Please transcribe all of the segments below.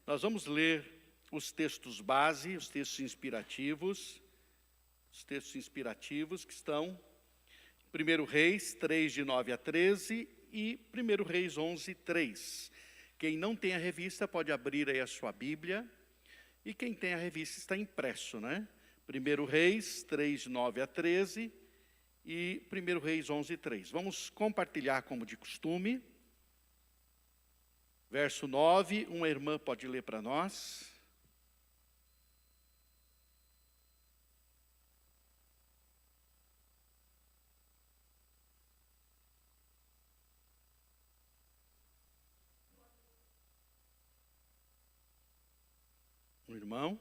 Nós vamos ler os textos base, os textos inspirativos que estão em 1 Reis 3, de 9 a 13 e 1 Reis 11, 3. Quem não tem a revista pode abrir aí a sua Bíblia, e quem tem a revista está impresso, né? 1 Reis 3, de 9 a 13 e 1 Reis 11, 3. Vamos compartilhar como de costume. Verso 9, uma irmã pode ler para nós. Um irmão.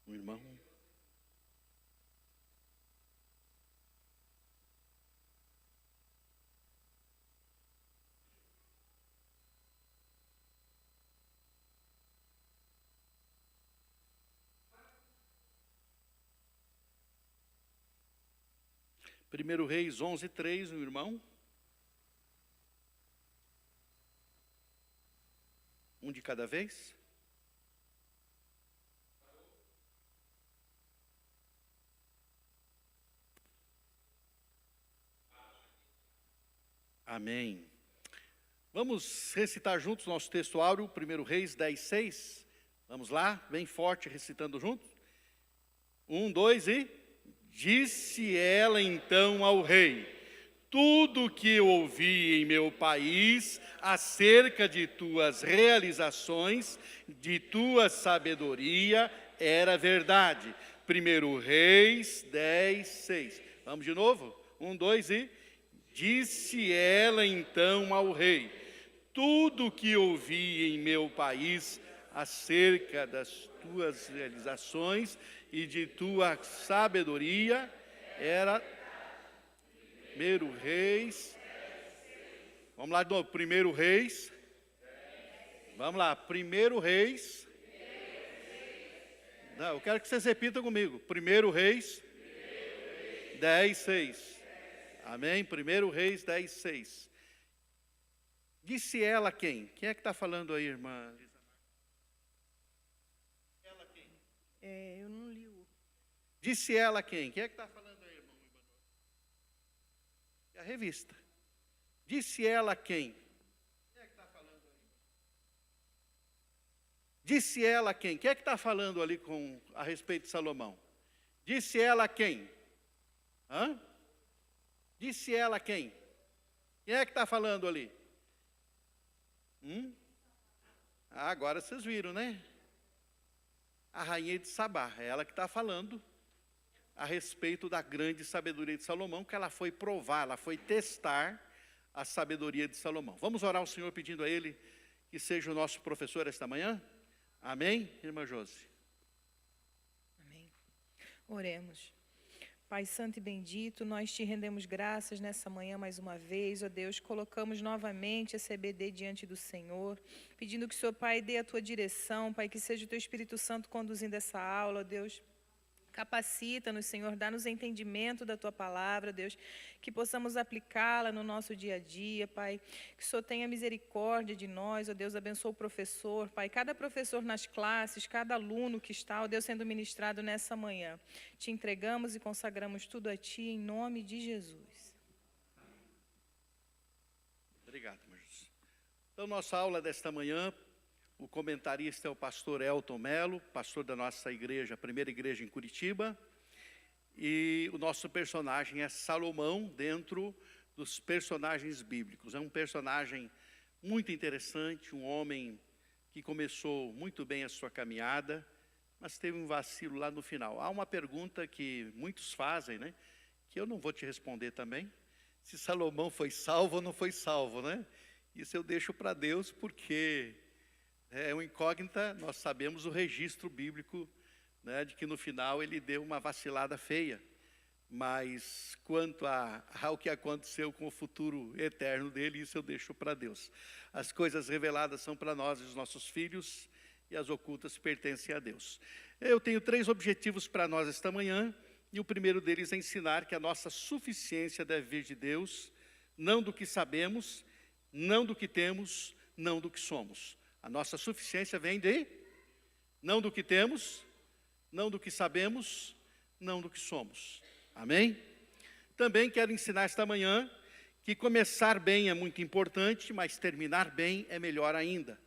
Um irmão. Primeiro Reis 11, 3, um irmão. Um de cada vez. Amém. Vamos recitar juntos nosso texto áureo, 1 Reis 10, 6. Vamos lá, bem forte, recitando juntos. 1, 2 e... Disse ela então ao rei: tudo o que eu ouvi em meu país acerca de tuas realizações, de tua sabedoria, era verdade. 1 Reis 10, 6. Vamos de novo? 1, 2 e... Disse ela então ao rei: tudo o que ouvi em meu país acerca das tuas realizações e de tua sabedoria era... 1 Reis... Vamos lá de novo, 1 Reis... Vamos lá, 1 Reis... Não, eu quero que vocês repitam comigo. 1 Reis 10, 6. Amém? 1 Reis 10, 6. Disse ela quem? Quem é que está falando aí, irmã? Ela quem? Eu não li o... Disse ela quem? Quem é que está falando aí, irmão? É a revista. Disse ela quem? Quem é que está falando aí? Disse ela quem? Quem é que está falando ali a respeito de Salomão? Disse ela quem? Hã? Disse ela quem? Quem é que está falando ali? Agora vocês viram, né? A rainha de Sabá, é ela que está falando a respeito da grande sabedoria de Salomão, que ela foi provar, ela foi testar a sabedoria de Salomão. Vamos orar ao Senhor pedindo a Ele que seja o nosso professor esta manhã? Amém, irmã Josi? Amém. Oremos. Pai Santo e bendito, nós te rendemos graças nessa manhã mais uma vez, ó Deus, colocamos novamente a CBD diante do Senhor, pedindo que o Senhor, Pai, dê a tua direção, Pai, que seja o teu Espírito Santo conduzindo essa aula, ó Deus. Capacita-nos, Senhor, dá-nos entendimento da Tua palavra, Deus, que possamos aplicá-la no nosso dia a dia, Pai, que o Senhor tenha misericórdia de nós, ó Deus, abençoa o professor, Pai, cada professor nas classes, cada aluno que está, ó Deus, sendo ministrado nessa manhã. Te entregamos e consagramos tudo a Ti, em nome de Jesus. Obrigado, irmã Josi. Então, nossa aula desta manhã, o comentarista é o pastor Elton Melo, pastor da nossa igreja, a primeira igreja em Curitiba. E o nosso personagem é Salomão, dentro dos personagens bíblicos. É um personagem muito interessante, um homem que começou muito bem a sua caminhada, mas teve um vacilo lá no final. Há uma pergunta que muitos fazem, né? Que eu não vou te responder também. Se Salomão foi salvo ou não foi salvo, né? Isso eu deixo para Deus, porque... é uma incógnita, nós sabemos o registro bíblico, né, de que no final ele deu uma vacilada feia. mas quanto ao que aconteceu com o futuro eterno dele, isso eu deixo para Deus. As coisas reveladas são para nós e os nossos filhos, e as ocultas pertencem a Deus. Eu tenho 3 objetivos para nós esta manhã, e o primeiro deles é ensinar que a nossa suficiência deve vir de Deus, não do que sabemos, não do que temos, não do que somos. A nossa suficiência vem não do que temos, não do que sabemos, não do que somos. Amém? Também quero ensinar esta manhã que começar bem é muito importante, mas terminar bem é melhor ainda.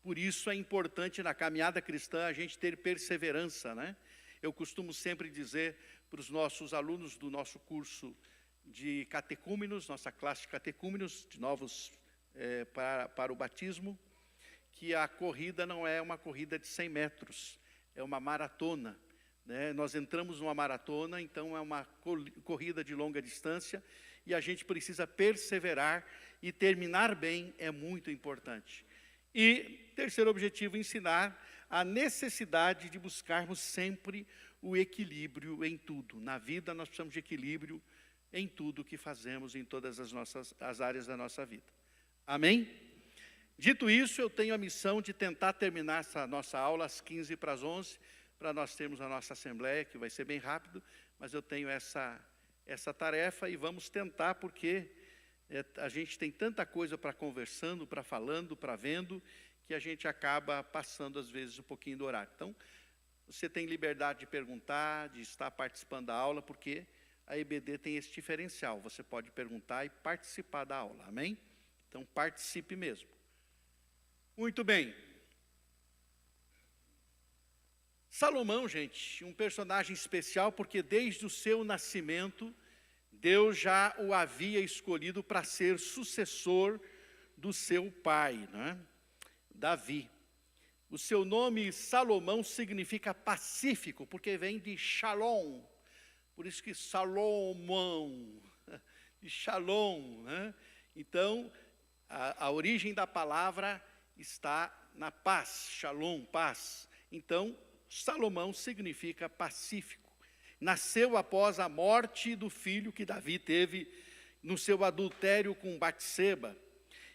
Por isso é importante na caminhada cristã a gente ter perseverança, né? Eu costumo sempre dizer para os nossos alunos do nosso curso de catecúmenos, nossa classe de catecúmenos, de novos para o batismo, que a corrida não é uma corrida de 100 metros, é uma maratona, né? Nós entramos numa maratona, então é uma corrida de longa distância, e a gente precisa perseverar, e terminar bem é muito importante. E terceiro objetivo, ensinar a necessidade de buscarmos sempre o equilíbrio em tudo. Na vida nós precisamos de equilíbrio em tudo que fazemos, em todas as áreas da nossa vida. Amém? Dito isso, eu tenho a missão de tentar terminar essa nossa aula às 15 para as 11, para nós termos a nossa assembleia, que vai ser bem rápido, mas eu tenho essa tarefa e vamos tentar, porque a gente tem tanta coisa para conversando, para falando, para vendo, que a gente acaba passando, às vezes, um pouquinho do horário. Então, você tem liberdade de perguntar, de estar participando da aula, porque a EBD tem esse diferencial. Você pode perguntar e participar da aula, amém? Então, participe mesmo. Muito bem. Salomão, gente, um personagem especial, porque desde o seu nascimento, Deus já o havia escolhido para ser sucessor do seu pai, né? Davi. O seu nome Salomão significa pacífico, porque vem de Shalom. Por isso que Salomão, de Shalom, né? Então, a origem da palavra está na paz, Shalom, paz. Então, Salomão significa pacífico. Nasceu após a morte do filho que Davi teve no seu adultério com Batseba.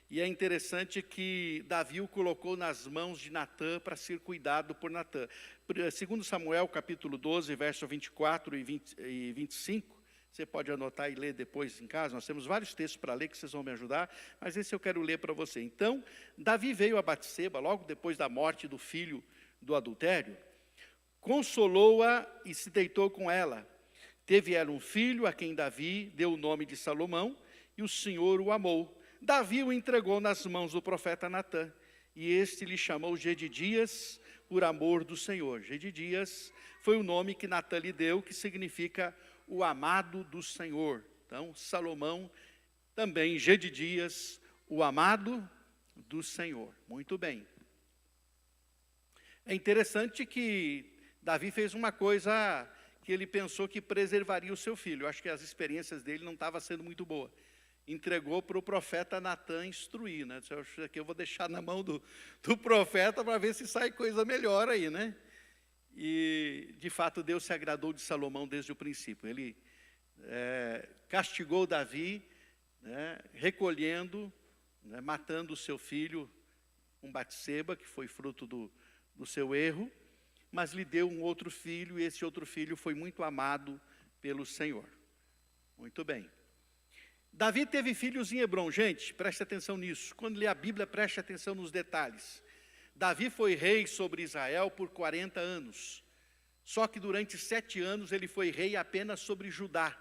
E é interessante que Davi o colocou nas mãos de Natã para ser cuidado por Natã. Segundo Samuel, capítulo 12, verso 24 e 25, você pode anotar e ler depois em casa, nós temos vários textos para ler que vocês vão me ajudar, mas esse eu quero ler para você. Então, Davi veio a Batseba, logo depois da morte do filho do adultério, consolou-a e se deitou com ela. Teve ela um filho, a quem Davi deu o nome de Salomão, e o Senhor o amou. Davi o entregou nas mãos do profeta Natã, e este lhe chamou Gedidias, por amor do Senhor. Gedidias foi o nome que Natã lhe deu, que significa o amado do Senhor. Então, Salomão, também Gedidias, o amado do Senhor. Muito bem. É interessante que Davi fez uma coisa que ele pensou que preservaria o seu filho. Eu acho que as experiências dele não estavam sendo muito boas. Entregou para o profeta Natã instruir, né? Isso aqui eu vou deixar na mão do profeta para ver se sai coisa melhor aí, né? E, de fato, Deus se agradou de Salomão desde o princípio. Ele castigou Davi, né, recolhendo, né, matando o seu filho, Batseba, que foi fruto do seu erro, mas lhe deu um outro filho, e esse outro filho foi muito amado pelo Senhor. Muito bem. Davi teve filhos em Hebrom. Gente, preste atenção nisso. Quando lê a Bíblia, preste atenção nos detalhes. Davi foi rei sobre Israel por 40 anos. Só que durante 7 anos ele foi rei apenas sobre Judá,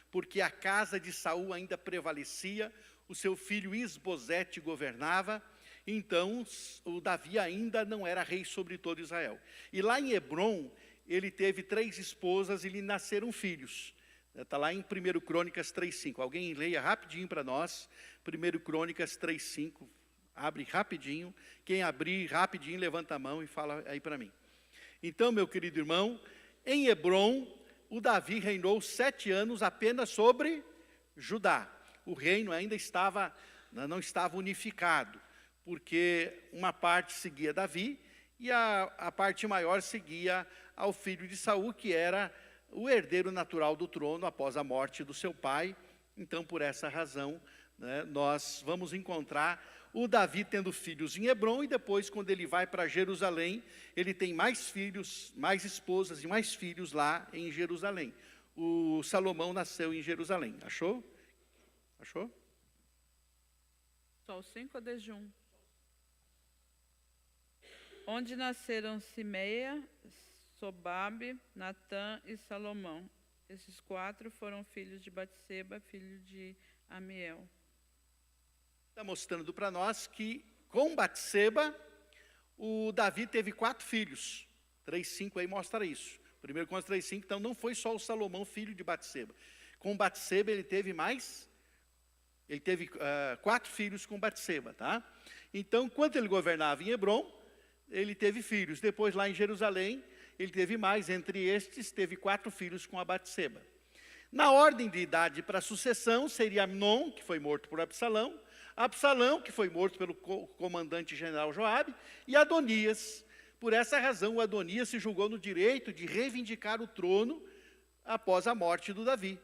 porque a casa de Saul ainda prevalecia, o seu filho Isbosete governava, então o Davi ainda não era rei sobre todo Israel. E lá em Hebrom, ele teve 3 esposas e lhe nasceram filhos. Está lá em 1 Crônicas 3,5. Alguém leia rapidinho para nós. 1 Crônicas 3,5. Abre rapidinho. Quem abrir rapidinho, levanta a mão e fala aí para mim. Então, meu querido irmão, em Hebrom, o Davi reinou 7 anos apenas sobre Judá. O reino ainda não estava unificado, porque uma parte seguia Davi e a parte maior seguia ao filho de Saul, que era o herdeiro natural do trono após a morte do seu pai. Então, por essa razão, né, nós vamos encontrar o Davi tendo filhos em Hebrom, e depois, quando ele vai para Jerusalém, ele tem mais filhos, mais esposas e mais filhos lá em Jerusalém. O Salomão nasceu em Jerusalém. Achou? Achou? Só o 5 ou desde 1? Onde nasceram Simeia, Sobabe, Natã e Salomão. Esses 4 foram filhos de Batseba, filho de Amiel. Está mostrando para nós que com Batseba, o Davi teve 4 filhos. 3:5 aí mostra isso. 1 Crônicas 3:5, então não foi só o Salomão, filho de Batseba. Com Batseba ele teve 4 filhos com Batseba, tá? Então, enquanto ele governava em Hebrom, ele teve filhos. Depois, lá em Jerusalém, ele teve mais. Entre estes, teve 4 filhos com a Batseba. Na ordem de idade para a sucessão, seria Amnon, que foi morto por Absalão, Absalão, que foi morto pelo comandante general Joabe, e Adonias. Por essa razão, o Adonias se julgou no direito de reivindicar o trono após a morte do Davi.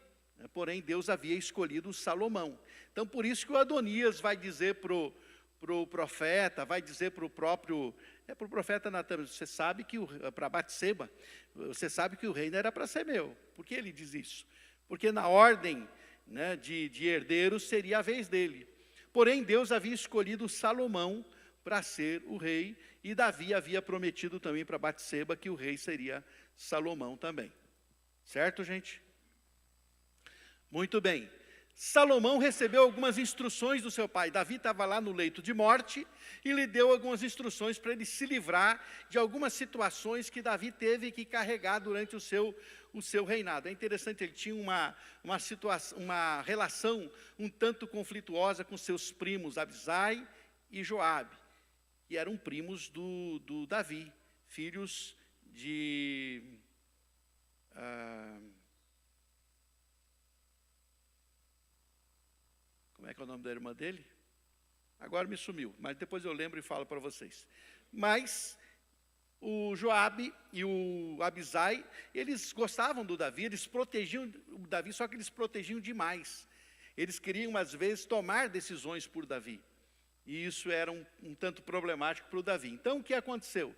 Porém, Deus havia escolhido Salomão. Então, por isso que o Adonias vai dizer para o profeta, vai dizer para o próprio... para o profeta Natan, você sabe que, para Batseba, você sabe que o reino era para ser meu. Por que ele diz isso? Porque na ordem, né, de herdeiros seria a vez dele. Porém, Deus havia escolhido Salomão para ser o rei, e Davi havia prometido também para Batseba que o rei seria Salomão também. Certo, gente? Muito bem. Salomão recebeu algumas instruções do seu pai. Davi estava lá no leito de morte e lhe deu algumas instruções para ele se livrar de algumas situações que Davi teve que carregar durante o seu reinado. É interessante, ele tinha uma relação um tanto conflituosa com seus primos Abisai e Joabe, que eram primos do Davi, filhos de... como é que é o nome da irmã dele? Agora me sumiu, mas depois eu lembro e falo para vocês. Mas o Joabe e o Abisai, eles gostavam do Davi, eles protegiam o Davi, só que eles protegiam demais. Eles queriam, às vezes, tomar decisões por Davi. E isso era um tanto problemático para o Davi. Então, o que aconteceu?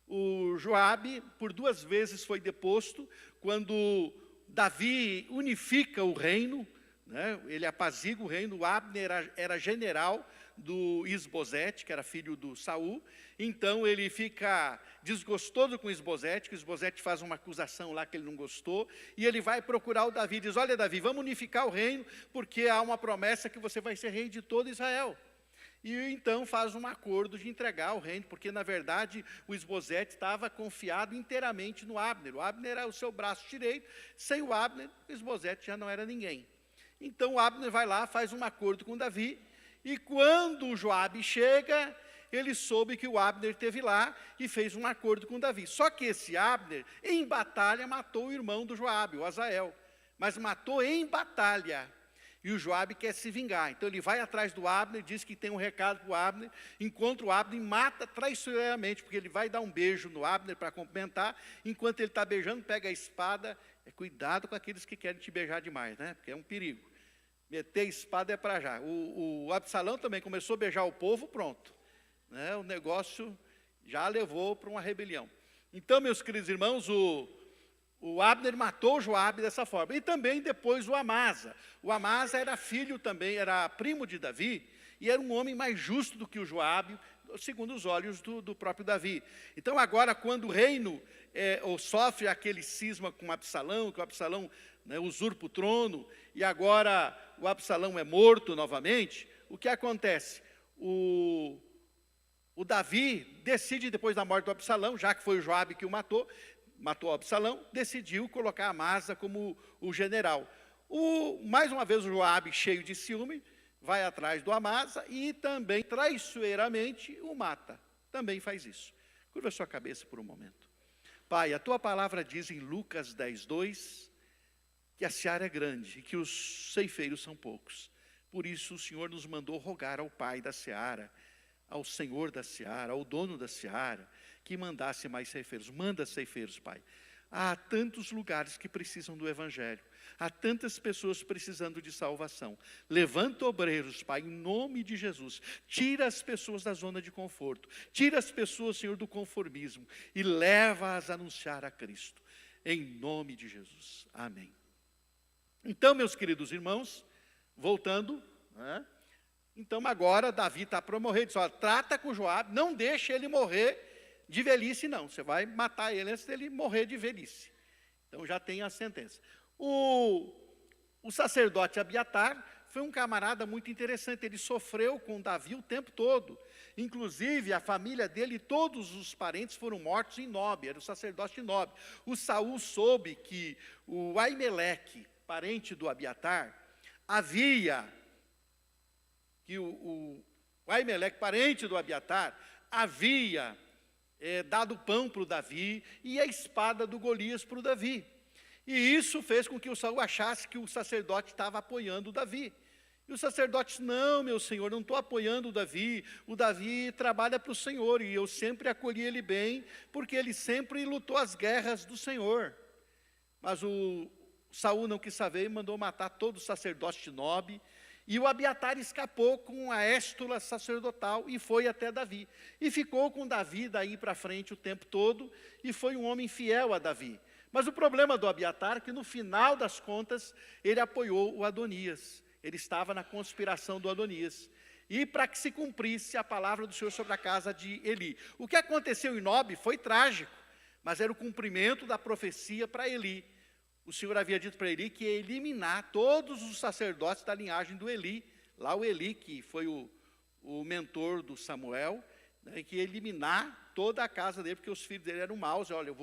O Joabe, por 2 vezes, foi deposto. Quando Davi unifica o reino, né, ele apazigua o reino. O Abner era general do Isbosete, que era filho do Saul. Então, ele fica desgostoso com Isbosete, que Isbosete faz uma acusação lá que ele não gostou, e ele vai procurar o Davi, diz: olha, Davi, vamos unificar o reino, porque há uma promessa que você vai ser rei de todo Israel. E então faz um acordo de entregar o reino, porque na verdade o Isbosete estava confiado inteiramente no Abner. O Abner era o seu braço direito, sem o Abner, o Isbosete já não era ninguém. Então o Abner vai lá, faz um acordo com Davi, e quando o Joabe chega, ele soube que o Abner esteve lá e fez um acordo com Davi. Só que esse Abner, em batalha, matou o irmão do Joabe, o Azael, mas matou em batalha. E o Joabe quer se vingar. Então ele vai atrás do Abner, diz que tem um recado para o Abner, encontra o Abner e mata traiçoeiramente, porque ele vai dar um beijo no Abner para cumprimentar, enquanto ele está beijando, pega a espada. Cuidado com aqueles que querem te beijar demais, né? Porque é um perigo. Meter a espada é para já. O Absalão também começou a beijar o povo, pronto. Né? O negócio já levou para uma rebelião. Então, meus queridos irmãos, o Abner matou o Joabe dessa forma. E também depois o Amasa. O Amasa era filho também, era primo de Davi, e era um homem mais justo do que o Joabe, segundo os olhos do próprio Davi. Então agora, quando o reino sofre aquele cisma com Absalão, que o Absalão, né, usurpa o trono, e agora o Absalão é morto novamente, o que acontece? O Davi decide, depois da morte do Absalão, já que foi o Joabe que o matou o Absalão, decidiu colocar Amasa como o general. Mais uma vez o Joabe, cheio de ciúme, vai atrás do Amasa e também, traiçoeiramente, o mata. Também faz isso. Curva a sua cabeça por um momento. Pai, a tua palavra diz em Lucas 10:2, que a seara é grande e que os ceifeiros são poucos. Por isso o Senhor nos mandou rogar ao Pai da seara, ao Senhor da seara, ao dono da seara, que mandasse mais ceifeiros. Manda ceifeiros, Pai. Há tantos lugares que precisam do Evangelho. Há tantas pessoas precisando de salvação. Levanta obreiros, Pai, em nome de Jesus. Tira as pessoas da zona de conforto. Tira as pessoas, Senhor, do conformismo. E leva-as a anunciar a Cristo. Em nome de Jesus. Amém. Então, meus queridos irmãos, voltando, né? Então agora Davi está para morrer. Diz, olha, trata com Joabe, não deixe ele morrer de velhice, não. Você vai matar ele antes dele morrer de velhice. Então já tem a sentença. O sacerdote Abiatar foi um camarada muito interessante. Ele sofreu com Davi o tempo todo. Inclusive, a família dele, todos os parentes foram mortos em Nob. Era o sacerdote Nob. O Saul soube que o Aimeleque, parente do Abiatar, o Aimeleque, parente do Abiatar, havia dado pão para o Davi e a espada do Golias para o Davi. E isso fez com que o Saul achasse que o sacerdote estava apoiando o Davi. E o sacerdote disse, não, meu senhor, não estou apoiando o Davi trabalha para o Senhor, e eu sempre acolhi ele bem, porque ele sempre lutou as guerras do Senhor. Mas o Saul não quis saber e mandou matar todo o sacerdote de Nob, e o Abiatar escapou com a éstula sacerdotal e foi até Davi. E ficou com Davi daí para frente o tempo todo, e foi um homem fiel a Davi. Mas o problema do Abiatar é que no final das contas, ele apoiou o Adonias. Ele estava na conspiração do Adonias. E para que se cumprisse a palavra do Senhor sobre a casa de Eli. O que aconteceu em Nob foi trágico, mas era o cumprimento da profecia para Eli. O Senhor havia dito para Eli que ia eliminar todos os sacerdotes da linhagem do Eli. Lá o Eli, que foi o mentor do Samuel, né, que ia eliminar toda a casa dele, porque os filhos dele eram maus. Olha,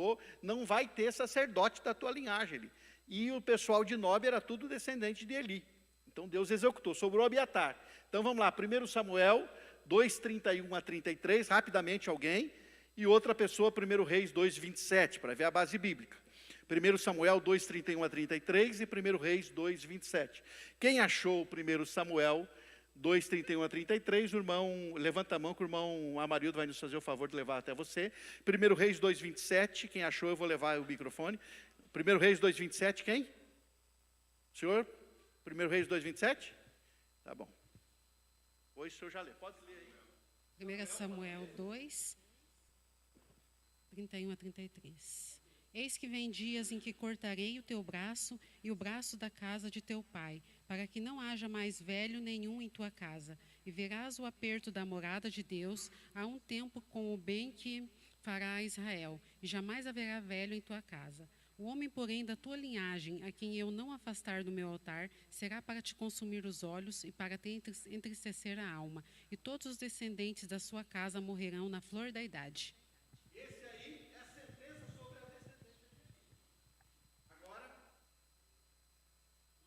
não vai ter sacerdote da tua linhagem, Eli. E o pessoal de Nob era tudo descendente de Eli. Então Deus executou, sobrou Abiatar. Então vamos lá, 1 Samuel 2:31 a 33, rapidamente alguém, e outra pessoa, 1 Reis 2:27, para ver a base bíblica. 1 Samuel 2:31 a 33 e 1 Reis 2:27. Quem achou 1 Samuel 2:31 a 33, o irmão, levanta a mão que o irmão Amarildo vai nos fazer o favor de levar até você. 1 Reis 2:27, quem achou, eu vou levar o microfone. 1 Reis 2:27, quem? Senhor? 1 Reis 2:27? Tá bom. Pois o senhor já lê. Pode ler aí. 1 Samuel 2, 31 a 33. Eis que vem dias em que cortarei o teu braço e o braço da casa de teu pai, para que não haja mais velho nenhum em tua casa. E verás o aperto da morada de Deus há um tempo com o bem que fará a Israel, e jamais haverá velho em tua casa. O homem, porém, da tua linhagem, a quem eu não afastar do meu altar, será para te consumir os olhos e para te entristecer a alma. E todos os descendentes da sua casa morrerão na flor da idade. Esse aí é a sentença sobre a descendência de Eli. Agora,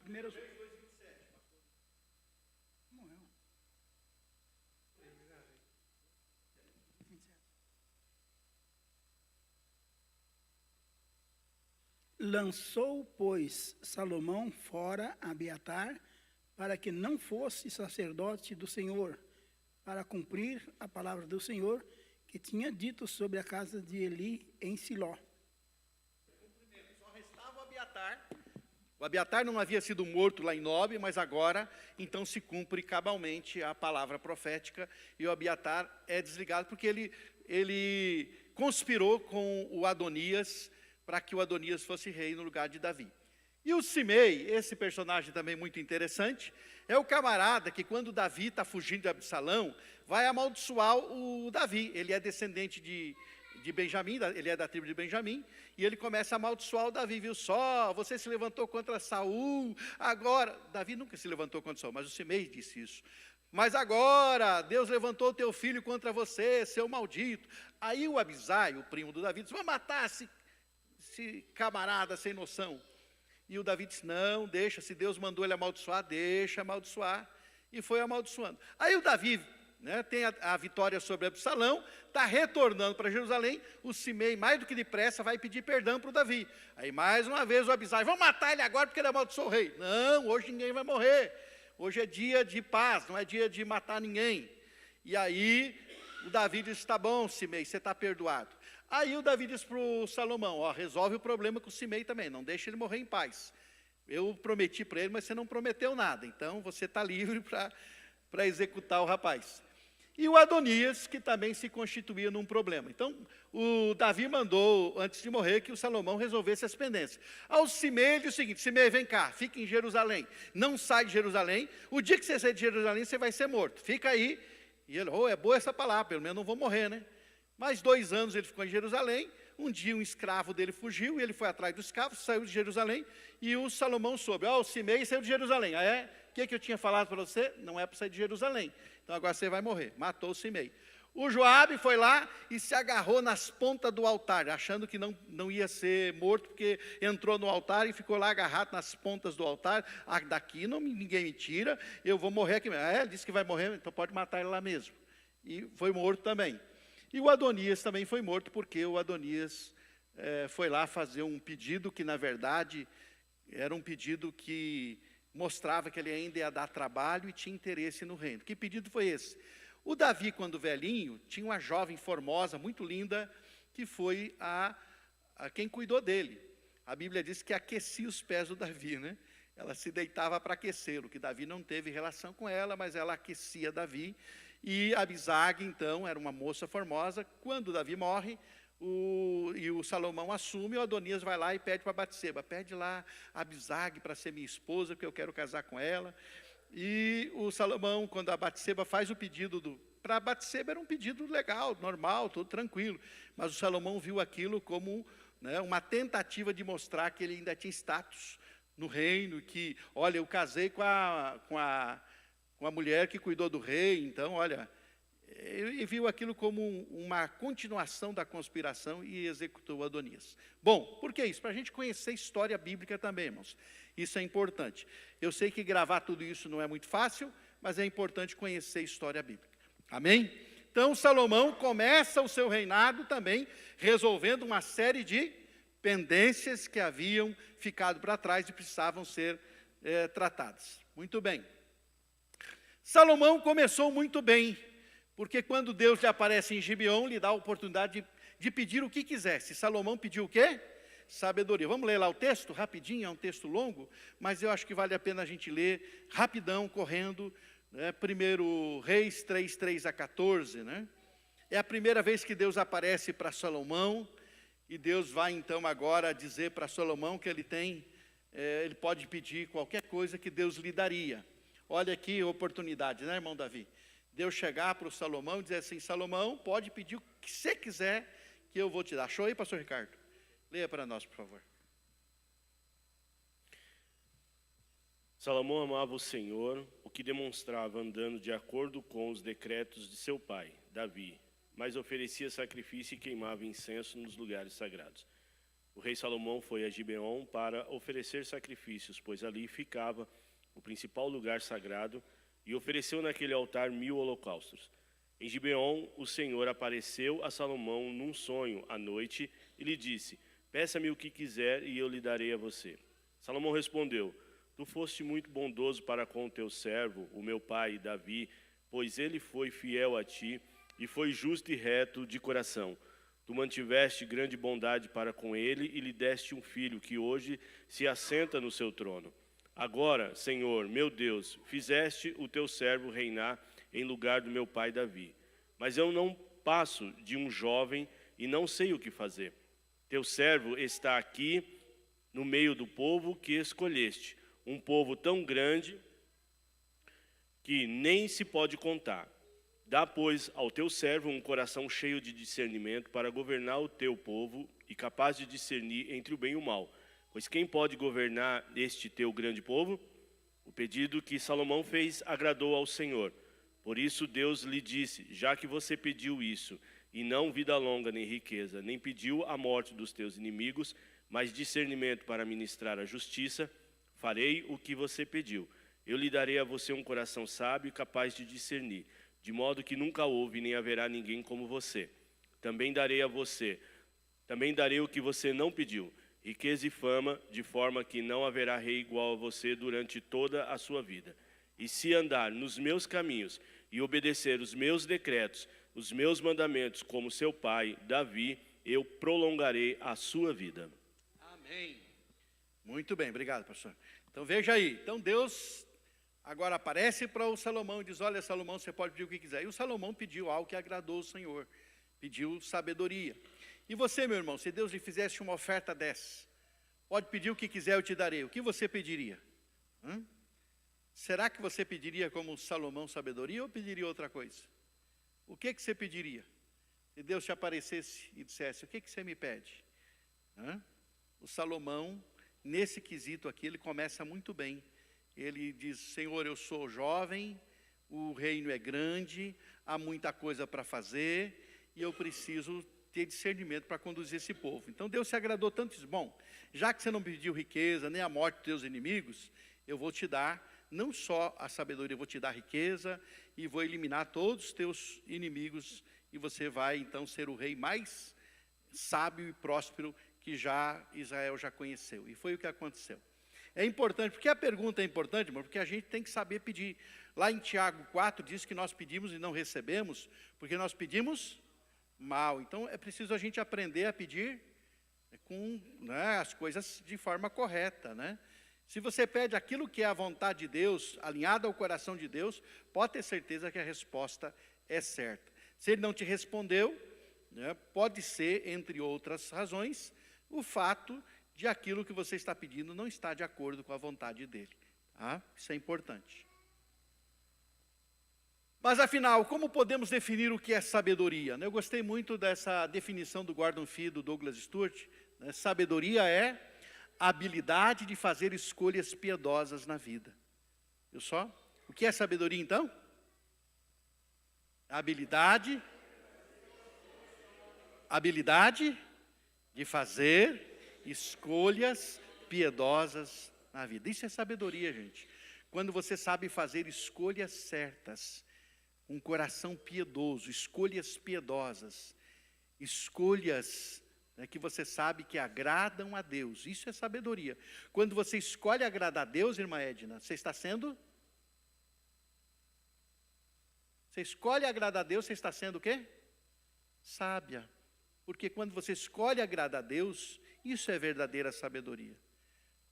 1 Reis 2:27, pastor. Morreu. Lançou, pois, Salomão fora Abiatar, para que não fosse sacerdote do Senhor, para cumprir a palavra do Senhor, que tinha dito sobre a casa de Eli em Siló. Só restava o Abiatar. O Abiatar não havia sido morto lá em Nob, mas agora, então, se cumpre cabalmente a palavra profética, e o Abiatar é desligado, porque ele conspirou com o Adonias, para que o Adonias fosse rei no lugar de Davi. E o Simei, esse personagem também muito interessante, é o camarada que quando Davi está fugindo de Absalão, vai amaldiçoar o Davi. Ele é descendente de Benjamim, ele é da tribo de Benjamim, e ele começa a amaldiçoar o Davi, viu só, você se levantou contra Saul, agora, Davi nunca se levantou contra Saul, mas o Simei disse isso. Mas agora, Deus levantou teu filho contra você, seu maldito. Aí o Abisai, o primo do Davi, disse, vamos matar esse camarada sem noção. E o Davi disse, não, deixa, se Deus mandou ele amaldiçoar, deixa amaldiçoar. E foi amaldiçoando. Aí o Davi, né, tem a vitória sobre Absalão, está retornando para Jerusalém, o Simei, mais do que depressa, vai pedir perdão para o Davi. Aí mais uma vez o Abisai, vamos matar ele agora porque ele amaldiçoou o rei. Não, hoje ninguém vai morrer. Hoje é dia de paz, não é dia de matar ninguém. E aí o Davi disse, tá bom, Simei, você está perdoado. Aí o Davi diz para o Salomão, ó, resolve o problema com o Simei também, não deixa ele morrer em paz. Eu prometi para ele, mas você não prometeu nada, então você está livre para executar o rapaz. E o Adonias, que também se constituía num problema. Então, o Davi mandou, antes de morrer, que o Salomão resolvesse as pendências. Ao Simei, ele disse o seguinte, Simei, vem cá, fica em Jerusalém, não sai de Jerusalém, o dia que você sair de Jerusalém, você vai ser morto, fica aí. E ele, é boa essa palavra, pelo menos não vou morrer, né? Mais 2 anos ele ficou em Jerusalém, um dia um escravo dele fugiu, e ele foi atrás do escravo, saiu de Jerusalém, e o Salomão soube, o Simei saiu de Jerusalém. Ah, é? O que eu tinha falado para você? Não é para sair de Jerusalém, então agora você vai morrer. Matou o Simei. O Joabe foi lá e se agarrou nas pontas do altar, achando que não ia ser morto, porque entrou no altar e ficou lá agarrado nas pontas do altar. Ah, daqui ninguém me tira, eu vou morrer aqui mesmo. Ele disse que vai morrer, então pode matar ele lá mesmo. E foi morto também. E o Adonias também foi morto, porque o Adonias foi lá fazer um pedido que, na verdade, era um pedido que mostrava que ele ainda ia dar trabalho e tinha interesse no reino. Que pedido foi esse? O Davi, quando velhinho, tinha uma jovem formosa, muito linda, que foi a quem cuidou dele. A Bíblia diz que aquecia os pés do Davi, né? Ela se deitava para aquecê-lo, que Davi não teve relação com ela, mas ela aquecia Davi. E Abisag, então, era uma moça formosa. Quando Davi morre, o Salomão assume, o Adonias vai lá e pede para Batseba, pede lá Abisag para ser minha esposa, porque eu quero casar com ela. E o Salomão, quando a Batseba faz o pedido, para Batseba era um pedido legal, normal, tudo tranquilo, mas o Salomão viu aquilo como, né, uma tentativa de mostrar que ele ainda tinha status no reino, que, olha, eu casei com a mulher que cuidou do rei, então, olha, ele viu aquilo como uma continuação da conspiração e executou Adonias. Bom, por que isso? Para a gente conhecer a história bíblica também, irmãos. Isso é importante. Eu sei que gravar tudo isso não é muito fácil, mas é importante conhecer a história bíblica. Amém? Então, Salomão começa o seu reinado também, resolvendo uma série de pendências que haviam ficado para trás e precisavam ser tratadas. Muito bem. Salomão começou muito bem, porque quando Deus lhe aparece em Gibeon, lhe dá a oportunidade de pedir o que quisesse. Salomão pediu o quê? Sabedoria. Vamos ler lá o texto, rapidinho, é um texto longo, mas eu acho que vale a pena a gente ler rapidão, correndo, né? 1 Reis 3, 3 a 14, né? É a primeira vez que Deus aparece para Salomão, e Deus vai então agora dizer para Salomão que ele pode pedir qualquer coisa que Deus lhe daria. Olha aqui a oportunidade, né, irmão Davi? Deus chegar para o Salomão e dizer assim, Salomão, pode pedir o que você quiser, que eu vou te dar. Achou aí, pastor Ricardo? Leia para nós, por favor. Salomão amava o Senhor, o que demonstrava andando de acordo com os decretos de seu pai, Davi, mas oferecia sacrifício e queimava incenso nos lugares sagrados. O rei Salomão foi a Gibeon para oferecer sacrifícios, pois ali ficava o principal lugar sagrado, e ofereceu naquele altar 1000 holocaustos. Em Gibeon, o Senhor apareceu a Salomão num sonho à noite e lhe disse, peça-me o que quiser e eu lhe darei a você. Salomão respondeu, tu foste muito bondoso para com o teu servo, o meu pai Davi, pois ele foi fiel a ti e foi justo e reto de coração. Tu mantiveste grande bondade para com ele e lhe deste um filho que hoje se assenta no seu trono. Agora, Senhor, meu Deus, fizeste o teu servo reinar em lugar do meu pai Davi. Mas eu não passo de um jovem e não sei o que fazer. Teu servo está aqui no meio do povo que escolheste, um povo tão grande que nem se pode contar. Dá, pois, ao teu servo um coração cheio de discernimento para governar o teu povo e capaz de discernir entre o bem e o mal. Pois quem pode governar este teu grande povo? O pedido que Salomão fez agradou ao Senhor. Por isso Deus lhe disse, já que você pediu isso, e não vida longa nem riqueza, nem pediu a morte dos teus inimigos, mas discernimento para ministrar a justiça, farei o que você pediu. Eu lhe darei a você um coração sábio e capaz de discernir, de modo que nunca houve nem haverá ninguém como você. Também darei o que você não pediu, riqueza e fama, de forma que não haverá rei igual a você durante toda a sua vida. E se andar nos meus caminhos e obedecer os meus decretos, os meus mandamentos, como seu pai, Davi, eu prolongarei a sua vida. Amém. Muito bem, obrigado, pastor. Então veja aí, então Deus agora aparece para o Salomão e diz: olha, Salomão, você pode pedir o que quiser. E o Salomão pediu algo que agradou o Senhor, pediu sabedoria. E você, meu irmão, se Deus lhe fizesse uma oferta dessa, pode pedir o que quiser, eu te darei. O que você pediria? Será que você pediria como Salomão sabedoria ou pediria outra coisa? O que você pediria? Se Deus te aparecesse e dissesse: o que você me pede? O Salomão, nesse quesito aqui, ele começa muito bem. Ele diz: Senhor, eu sou jovem, o reino é grande, há muita coisa para fazer, e eu preciso ter discernimento para conduzir esse povo. Então Deus se agradou tanto e disse: bom, já que você não pediu riqueza, nem a morte dos teus inimigos, eu vou te dar não só a sabedoria, eu vou te dar riqueza, e vou eliminar todos os teus inimigos, e você vai então ser o rei mais sábio e próspero que Israel já conheceu. E foi o que aconteceu. É importante, porque a pergunta é importante, irmão, porque a gente tem que saber pedir. Lá em Tiago 4 diz que nós pedimos e não recebemos, porque nós pedimos mal. Então é preciso a gente aprender a pedir com as coisas de forma correta, né? Se você pede aquilo que é a vontade de Deus, alinhado ao coração de Deus, pode ter certeza que a resposta é certa. Se ele não te respondeu, pode ser, entre outras razões, o fato de aquilo que você está pedindo não estar de acordo com a vontade dele. Tá? Isso é importante. Mas, afinal, como podemos definir o que é sabedoria? Eu gostei muito dessa definição do Gordon Fee, do Douglas Stuart. Sabedoria é a habilidade de fazer escolhas piedosas na vida. Viu só? O que é sabedoria, então? A habilidade de fazer escolhas piedosas na vida. Isso é sabedoria, gente. Quando você sabe fazer escolhas certas, um coração piedoso, escolhas piedosas, escolhas que você sabe que agradam a Deus. Isso é sabedoria. Quando você escolhe agradar a Deus, irmã Edna, você está sendo... Você escolhe agradar a Deus, você está sendo o quê? Sábia. Porque quando você escolhe agradar a Deus, isso é verdadeira sabedoria.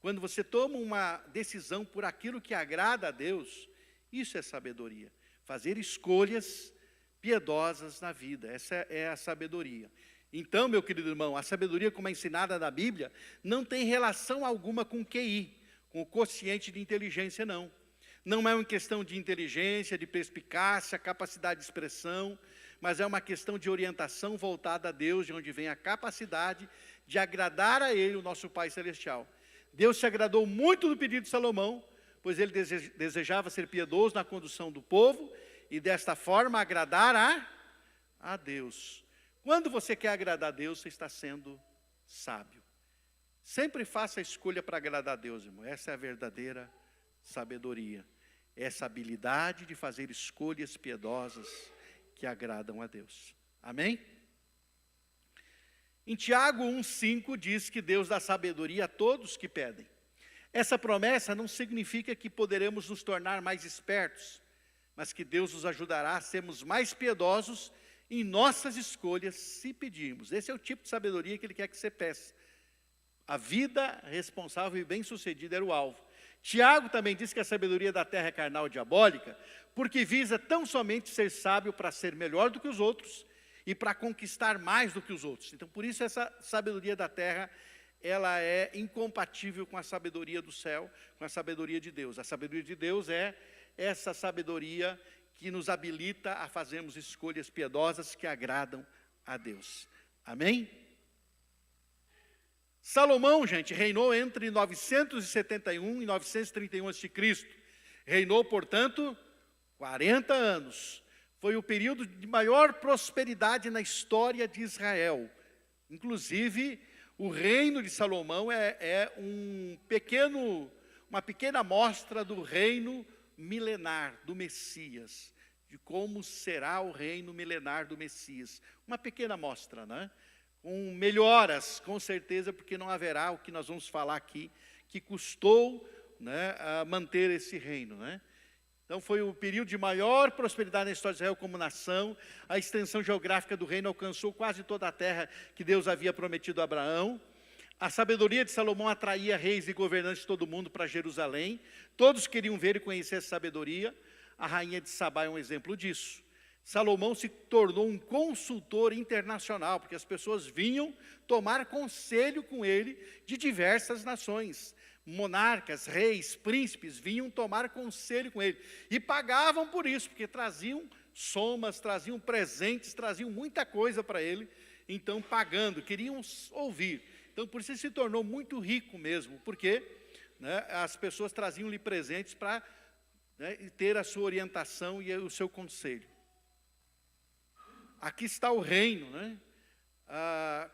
Quando você toma uma decisão por aquilo que agrada a Deus, isso é sabedoria. Fazer escolhas piedosas na vida, essa é a sabedoria. Então, meu querido irmão, a sabedoria como é ensinada na Bíblia, não tem relação alguma com QI, com o quociente de inteligência, não. Não é uma questão de inteligência, de perspicácia, capacidade de expressão, mas é uma questão de orientação voltada a Deus, de onde vem a capacidade de agradar a Ele, o nosso Pai Celestial. Deus se agradou muito do pedido de Salomão, pois ele desejava ser piedoso na condução do povo, e desta forma agradar a Deus. Quando você quer agradar a Deus, você está sendo sábio. Sempre faça a escolha para agradar a Deus, irmão. Essa é a verdadeira sabedoria. Essa habilidade de fazer escolhas piedosas que agradam a Deus. Amém? Em Tiago 1,5 diz que Deus dá sabedoria a todos que pedem. Essa promessa não significa que poderemos nos tornar mais espertos, mas que Deus nos ajudará a sermos mais piedosos em nossas escolhas, se pedirmos. Esse é o tipo de sabedoria que Ele quer que você peça. A vida responsável e bem-sucedida era o alvo. Tiago também diz que a sabedoria da terra é carnal e diabólica, porque visa tão somente ser sábio para ser melhor do que os outros e para conquistar mais do que os outros. Então, por isso essa sabedoria da terra, ela é incompatível com a sabedoria do céu, com a sabedoria de Deus. A sabedoria de Deus é essa sabedoria que nos habilita a fazermos escolhas piedosas que agradam a Deus. Amém? Salomão, gente, reinou entre 971 e 931 a.C. Reinou, portanto, 40 anos. Foi o período de maior prosperidade na história de Israel. Inclusive, o reino de Salomão é uma pequena amostra do reino milenar do Messias, de como será o reino milenar do Messias. Uma pequena amostra, né? Com melhoras, com certeza, porque não haverá o que nós vamos falar aqui, que custou, né, a manter esse reino, né? Então foi o período de maior prosperidade na história de Israel como nação. A extensão geográfica do reino alcançou quase toda a terra que Deus havia prometido a Abraão. A sabedoria de Salomão atraía reis e governantes de todo mundo para Jerusalém. Todos queriam ver e conhecer essa sabedoria. A rainha de Sabá é um exemplo disso. Salomão se tornou um consultor internacional, porque as pessoas vinham tomar conselho com ele de diversas nações. Monarcas, reis, príncipes vinham tomar conselho com ele e pagavam por isso, porque traziam somas, traziam presentes, traziam muita coisa para ele, então pagando, queriam ouvir. Então por isso ele se tornou muito rico mesmo, porque as pessoas traziam-lhe presentes para ter a sua orientação e o seu conselho. Aqui está o reino,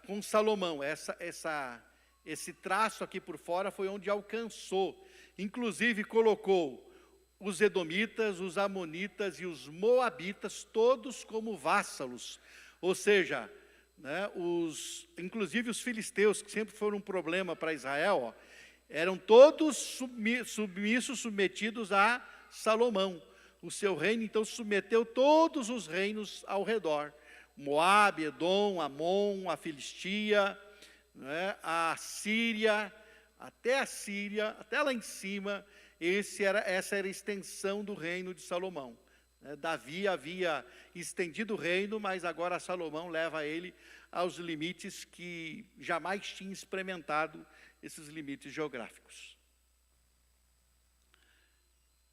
com Salomão. Esse traço aqui por fora foi onde alcançou. Inclusive colocou os edomitas, os amonitas e os moabitas, todos como vassalos. Ou seja, inclusive os filisteus, que sempre foram um problema para Israel, eram todos submissos, submetidos a Salomão. O seu reino, então, submeteu todos os reinos ao redor. Moabe, Edom, Amon, a Filistia, a Síria, até lá em cima, essa era a extensão do reino de Salomão. Davi havia estendido o reino, mas agora Salomão leva ele aos limites que jamais tinha experimentado, esses limites geográficos.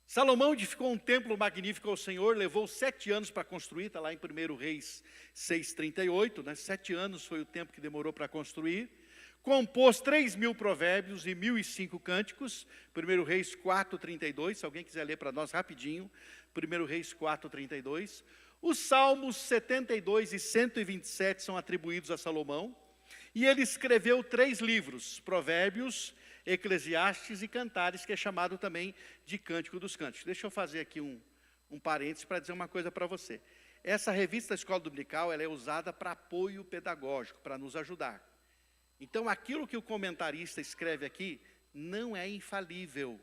Salomão edificou um templo magnífico ao Senhor, levou 7 anos para construir, está lá em 1 Reis 6,38, 7 anos foi o tempo que demorou para construir. Compôs 3.000 provérbios e 1.005 cânticos, 1 Reis 4,32, se alguém quiser ler para nós rapidinho, 1 Reis 4,32. Os Salmos 72 e 127 são atribuídos a Salomão, e ele escreveu 3 livros, Provérbios, Eclesiastes e Cantares, que é chamado também de Cântico dos Cânticos. Deixa eu fazer aqui um parênteses para dizer uma coisa para você. Essa revista da Escola Dominical, ela é usada para apoio pedagógico, para nos ajudar. Então, aquilo que o comentarista escreve aqui não é infalível.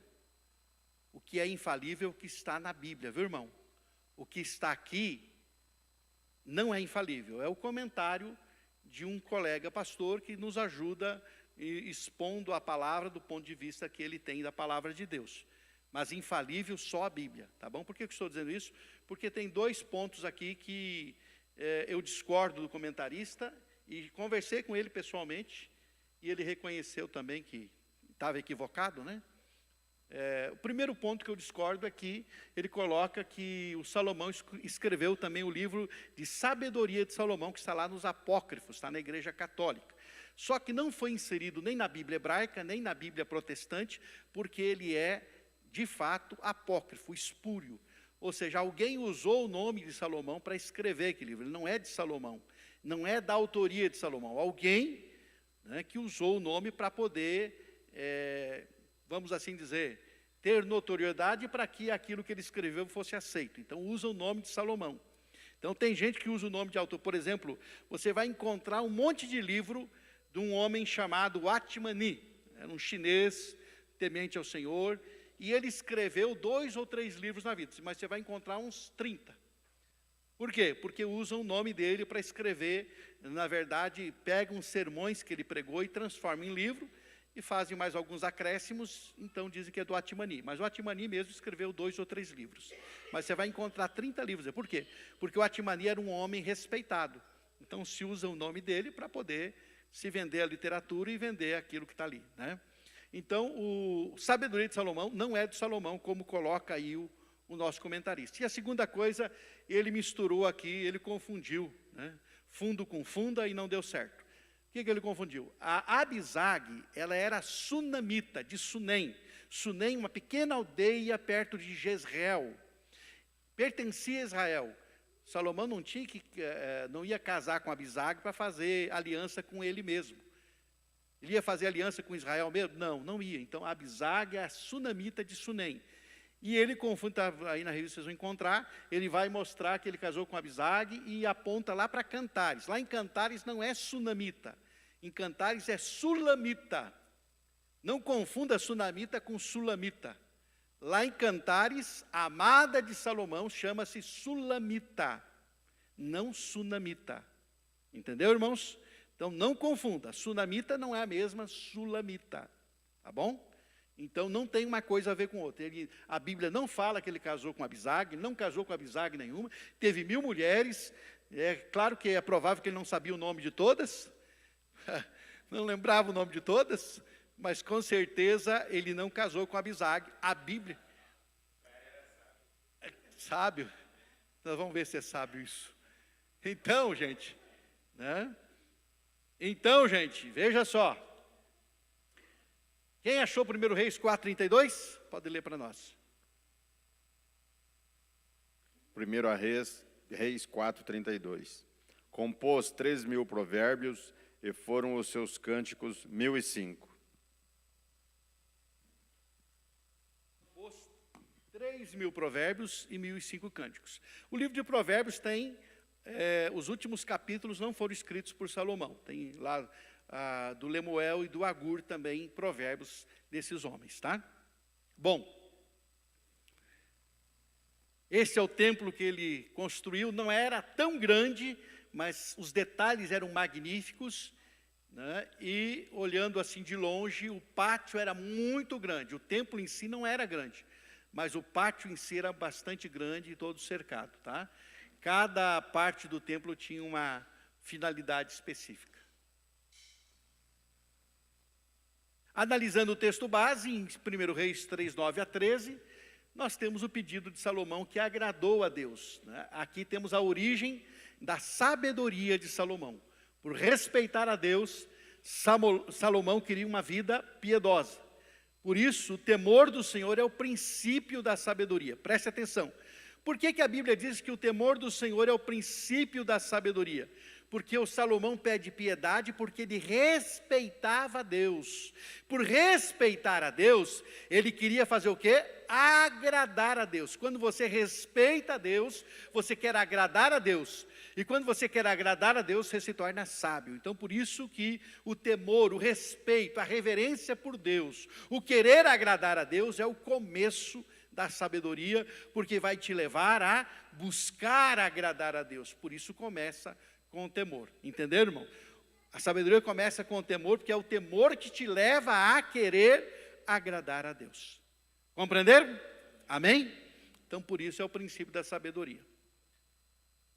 O que é infalível é o que está na Bíblia, viu, irmão? O que está aqui não é infalível. É o comentário de um colega pastor que nos ajuda expondo a palavra do ponto de vista que ele tem da palavra de Deus. Mas infalível só a Bíblia, tá bom? Por que eu estou dizendo isso? Porque tem 2 pontos aqui que eu discordo do comentarista e conversei com ele pessoalmente e ele reconheceu também que estava equivocado, o primeiro ponto que eu discordo é que ele coloca que o Salomão escreveu também o livro de sabedoria de Salomão, que está lá nos apócrifos, está na Igreja Católica. Só que não foi inserido nem na Bíblia hebraica, nem na Bíblia protestante, porque ele é, de fato, apócrifo, espúrio. Ou seja, alguém usou o nome de Salomão para escrever aquele livro. Ele não é de Salomão, não é da autoria de Salomão. Alguém que usou o nome para poder, vamos assim dizer, ter notoriedade para que aquilo que ele escreveu fosse aceito. Então, usa o nome de Salomão. Então, tem gente que usa o nome de autor. Por exemplo, você vai encontrar um monte de livro de um homem chamado Atmani, era um chinês temente ao Senhor, e ele escreveu 2 ou 3 livros na vida, mas você vai encontrar uns 30. Por quê? Porque usam o nome dele para escrever, na verdade, pegam sermões que ele pregou e transformam em livro, e fazem mais alguns acréscimos, então dizem que é do Atmani. Mas o Atmani mesmo escreveu 2 ou 3 livros. Mas você vai encontrar 30 livros. Por quê? Porque o Atmani era um homem respeitado. Então se usa o nome dele para poder se vender a literatura e vender aquilo que está ali. Então, o Sabedoria de Salomão não é de Salomão, como coloca aí o nosso comentarista. E a segunda coisa, ele misturou aqui, ele confundiu, fundo com funda e não deu certo. O que ele confundiu? A Abisag, ela era sunamita, de Sunem. Sunem, uma pequena aldeia perto de Jezreel. Pertencia a Israel. Salomão não ia casar com Abisag para fazer aliança com ele mesmo. Ele ia fazer aliança com Israel mesmo? Não ia. Então, Abisag é a sunamita de Sunem. E ele confunde, aí na revista vocês vão encontrar, ele vai mostrar que ele casou com Abisag e aponta lá para Cantares. Lá em Cantares não é sunamita, em Cantares é sulamita. Não confunda sunamita com sulamita. Lá em Cantares, a amada de Salomão chama-se Sulamita, não Sunamita. Entendeu, irmãos? Então, não confunda. Sunamita não é a mesma Sulamita. Tá bom? Então, não tem uma coisa a ver com outra. A Bíblia não fala que ele casou com Abisag, não casou com Abisag nenhuma. Teve 1000 mulheres. É claro que é provável que ele não sabia o nome de todas. Não lembrava o nome de todas. Mas, com certeza, ele não casou com Abisag. A Bíblia... É sábio. Nós vamos ver se é sábio isso. Então, gente... né? Então, gente, veja só. Quem achou 1 Reis 4:32? Pode ler para nós. 1 Reis 4:32. Compôs 3.000 provérbios e foram os seus cânticos 1.005. 3.000 provérbios e 1.005 cânticos. O livro de Provérbios tem, os últimos capítulos não foram escritos por Salomão. Tem lá do Lemuel e do Agur também provérbios desses homens, tá? Bom, esse é o templo que ele construiu, não era tão grande, mas os detalhes eram magníficos, né? E olhando assim de longe, o pátio era muito grande, o templo em si não era grande, mas o pátio em si era bastante grande e todo cercado, tá? Cada parte do templo tinha uma finalidade específica. Analisando o texto base, em 1 Reis 3:9-13, nós temos o pedido de Salomão que agradou a Deus, né? Aqui temos a origem da sabedoria de Salomão. Por respeitar a Deus, Salomão queria uma vida piedosa. Por isso, o temor do Senhor é o princípio da sabedoria. Preste atenção. Por que a Bíblia diz que o temor do Senhor é o princípio da sabedoria? Porque o Salomão pede piedade porque ele respeitava a Deus. Por respeitar a Deus, ele queria fazer o quê? Agradar a Deus. Quando você respeita a Deus, você quer agradar a Deus. E quando você quer agradar a Deus, você se torna sábio. Então, por isso que o temor, o respeito, a reverência por Deus, o querer agradar a Deus é o começo da sabedoria, porque vai te levar a buscar agradar a Deus. Por isso começa com o temor. Entenderam, irmão? A sabedoria começa com o temor, porque é o temor que te leva a querer agradar a Deus. Compreenderam? Amém? Então, por isso é o princípio da sabedoria.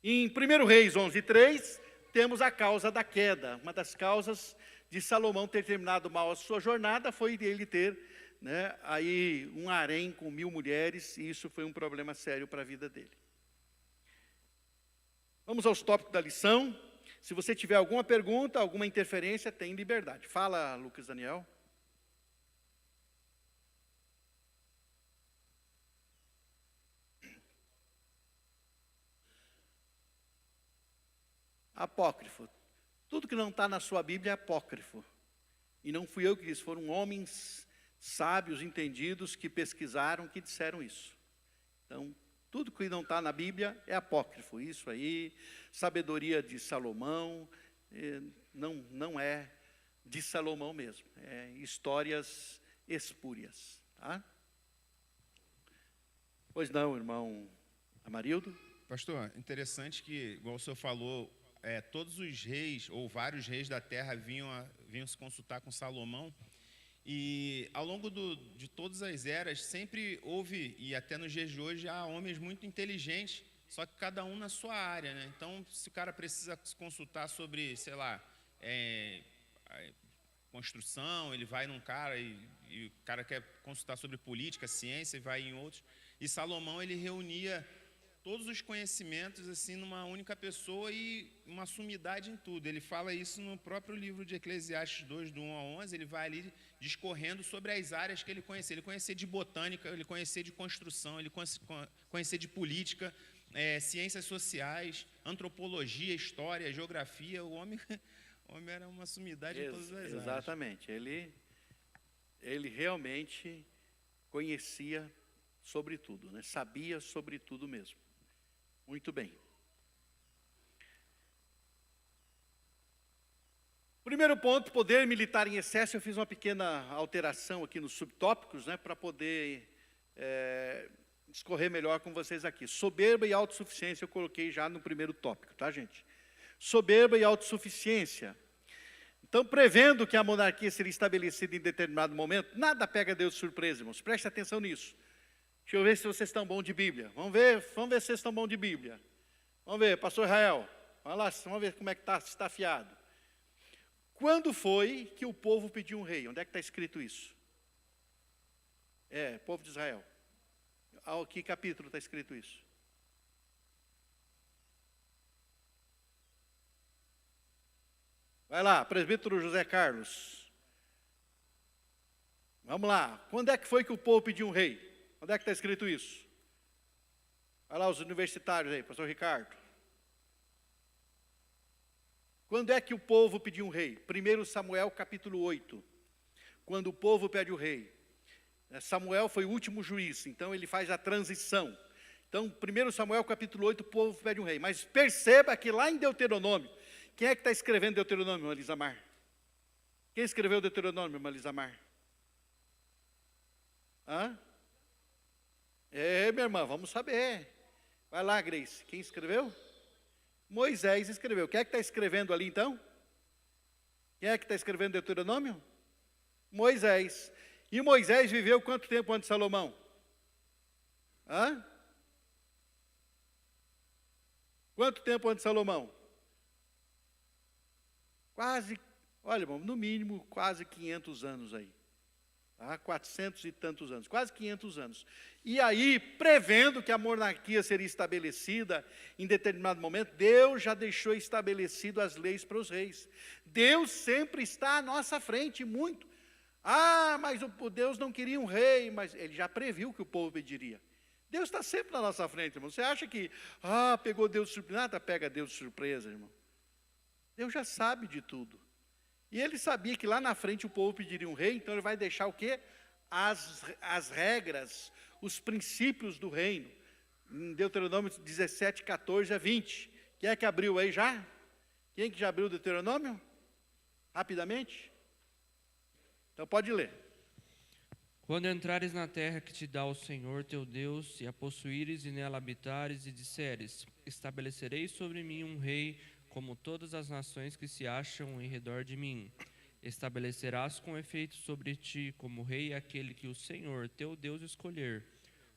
Em 1 Reis 11:3, temos a causa da queda. Uma das causas de Salomão ter terminado mal a sua jornada foi ele ter, né, aí um harém com 1000 mulheres, e isso foi um problema sério para a vida dele. Vamos aos tópicos da lição. Se você tiver alguma pergunta, alguma interferência, tem liberdade. Fala, Lucas Daniel. Apócrifo. Tudo que não está na sua Bíblia é apócrifo. E não fui eu que disse, foram homens sábios, entendidos, que pesquisaram, que disseram isso. Então, tudo que não está na Bíblia é apócrifo. Isso aí, sabedoria de Salomão, não é de Salomão mesmo. É histórias espúrias. Tá? Pois não, irmão Amarildo? Pastor, interessante que, igual o senhor falou, todos os reis, ou vários reis da terra vinham se consultar com Salomão, e ao longo de todas as eras, sempre houve, e até nos dias de hoje, há homens muito inteligentes, só que cada um na sua área, né? Então, se o cara precisa se consultar sobre, sei lá, construção, ele vai num cara, e o cara quer consultar sobre política, ciência, e vai em outros. E Salomão, ele reunia todos os conhecimentos assim numa única pessoa e uma sumidade em tudo. Ele fala isso no próprio livro de Eclesiastes 2, do 1 a 11, ele vai ali discorrendo sobre as áreas que ele conhecia. Ele conhecia de botânica, ele conhecia de construção, ele conhecia de política, ciências sociais, antropologia, história, geografia. O homem era uma sumidade em todas as áreas. Exatamente. Ele realmente conhecia sobre tudo, né? Sabia sobre tudo mesmo. Muito bem. Primeiro ponto, poder militar em excesso. Eu fiz uma pequena alteração aqui nos subtópicos, né, para poder discorrer melhor com vocês aqui. Soberba e autossuficiência eu coloquei já no primeiro tópico, tá, gente? Soberba e autossuficiência. Então, prevendo que a monarquia seria estabelecida em determinado momento, nada pega Deus de surpresa, irmãos. Preste atenção nisso. Deixa eu ver se vocês estão bons de Bíblia. Vamos ver se vocês estão bons de Bíblia. Vamos ver, pastor Israel. Vamos ver como é que está afiado. Quando foi que o povo pediu um rei? Onde é que está escrito isso? Povo de Israel. Que capítulo está escrito isso? Vai lá, presbítero José Carlos. Vamos lá. Quando é que foi que o povo pediu um rei? Onde é que está escrito isso? Vai lá, os universitários aí, pastor Ricardo. Quando é que o povo pediu um rei? 1 Samuel capítulo 8. Quando o povo pede o rei. Samuel foi o último juiz, então ele faz a transição. Então, 1 Samuel capítulo 8, o povo pede um rei. Mas perceba que lá em Deuteronômio, quem é que está escrevendo Deuteronômio, Elisamar? Quem escreveu Deuteronômio, Elisamar? Minha irmã, vamos saber. Vai lá, Grace. Quem escreveu? Moisés escreveu. Quem é que está escrevendo ali, então? Quem é que está escrevendo Deuteronômio? Moisés. E Moisés viveu quanto tempo antes de Salomão? Quanto tempo antes de Salomão? Quase, olha, irmão, no mínimo quase 500 anos aí. 400 e tantos anos, quase 500 anos. E aí, prevendo que a monarquia seria estabelecida em determinado momento, Deus já deixou estabelecido as leis para os reis. Deus sempre está à nossa frente, muito. Mas o Deus não queria um rei, mas ele já previu que o povo pediria. Deus está sempre na nossa frente, irmão. Você acha que, pegou Deus de surpresa? Nada pega Deus de surpresa, irmão. Deus já sabe de tudo. E ele sabia que lá na frente o povo pediria um rei, então ele vai deixar o quê? As regras, os princípios do reino. Em Deuteronômio 17, 14 a 20. Quem é que abriu aí já? Quem que já abriu o Deuteronômio? Rapidamente? Então pode ler. Quando entrares na terra que te dá o Senhor teu Deus, e a possuíres e nela habitares, e disseres, estabelecerei sobre mim um rei, como todas as nações que se acham em redor de mim. Estabelecerás com efeito sobre ti, como rei, aquele que o Senhor teu Deus escolher.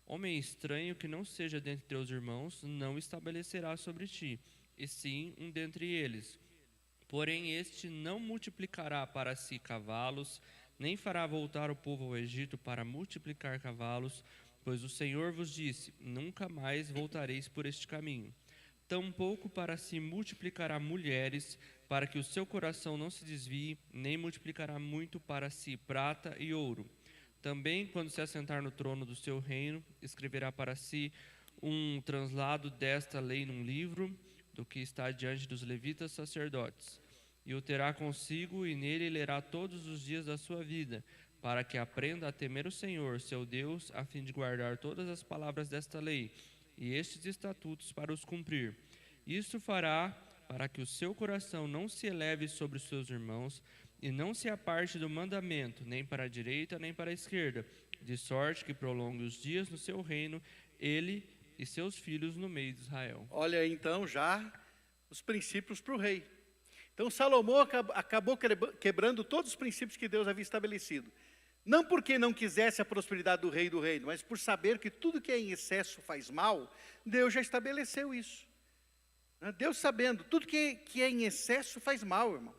Homem estranho que não seja dentre teus irmãos, não estabelecerá sobre ti, e sim um dentre eles. Porém, este não multiplicará para si cavalos, nem fará voltar o povo ao Egito para multiplicar cavalos, pois o Senhor vos disse, nunca mais voltareis por este caminho. Tampouco para si multiplicará mulheres, para que o seu coração não se desvie, nem multiplicará muito para si prata e ouro. Também, quando se assentar no trono do seu reino, escreverá para si um translado desta lei num livro, do que está diante dos levitas sacerdotes. E o terá consigo, e nele lerá todos os dias da sua vida, para que aprenda a temer o Senhor, seu Deus, a fim de guardar todas as palavras desta lei, e estes estatutos para os cumprir. Isto fará para que o seu coração não se eleve sobre os seus irmãos, e não se aparte do mandamento, nem para a direita, nem para a esquerda, de sorte que prolongue os dias no seu reino, ele e seus filhos no meio de Israel. Olha aí, então, já os princípios para o rei. Então, Salomão acabou quebrando todos os princípios que Deus havia estabelecido. Não porque não quisesse a prosperidade do rei e do reino, mas por saber que tudo que é em excesso faz mal, Deus já estabeleceu isso. Deus sabendo, tudo que é em excesso faz mal, irmão.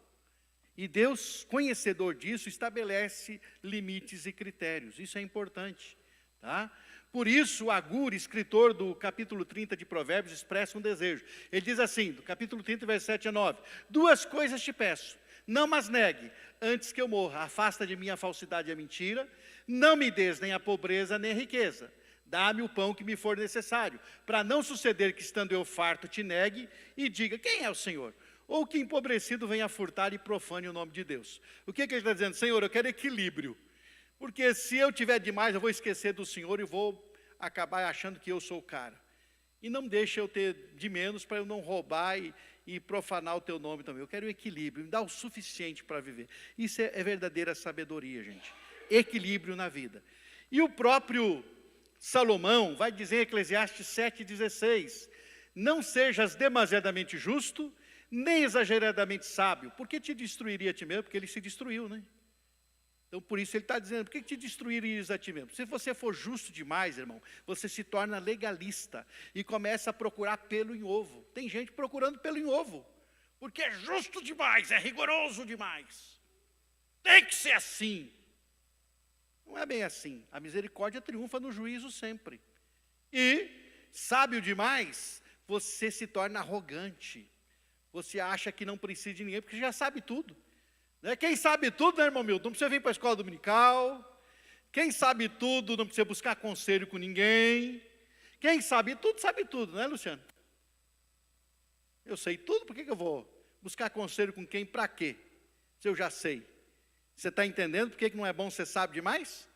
E Deus, conhecedor disso, estabelece limites e critérios. Isso é importante, tá? Por isso, Agur, escritor do capítulo 30 de Provérbios, expressa um desejo. Ele diz assim, do capítulo 30, versos 7 a 9, 2 coisas te peço, não mas negue, antes que eu morra, afasta de mim a falsidade e a mentira, não me des nem a pobreza nem a riqueza, dá-me o pão que me for necessário, para não suceder que estando eu farto te negue e diga, quem é o Senhor? Ou que empobrecido venha furtar e profane o nome de Deus. O que ele está dizendo? Senhor, eu quero equilíbrio, porque se eu tiver demais, eu vou esquecer do Senhor e vou acabar achando que eu sou o cara. E não deixe eu ter de menos para eu não roubar e profanar o teu nome também. Eu quero equilíbrio, me dá o suficiente para viver. Isso é verdadeira sabedoria, gente. Equilíbrio na vida. E o próprio Salomão vai dizer em Eclesiastes 7,16: não sejas demasiadamente justo, nem exageradamente sábio, porque te destruiria a ti mesmo, porque ele se destruiu, né? Então, por isso ele está dizendo, por que te destruirias a ti mesmo? Se você for justo demais, irmão, você se torna legalista e começa a procurar pelo em ovo. Tem gente procurando pelo em ovo, porque é justo demais, é rigoroso demais. Tem que ser assim. Não é bem assim. A misericórdia triunfa no juízo sempre. E, sábio demais, você se torna arrogante. Você acha que não precisa de ninguém, porque já sabe tudo. Quem sabe tudo, né, irmão Milton? Não precisa vir para a escola dominical. Quem sabe tudo, não precisa buscar conselho com ninguém. Quem sabe tudo, né, Luciano? Eu sei tudo, por que eu vou buscar conselho com quem, para quê? Se eu já sei. Você está entendendo por que não é bom ser sábio demais?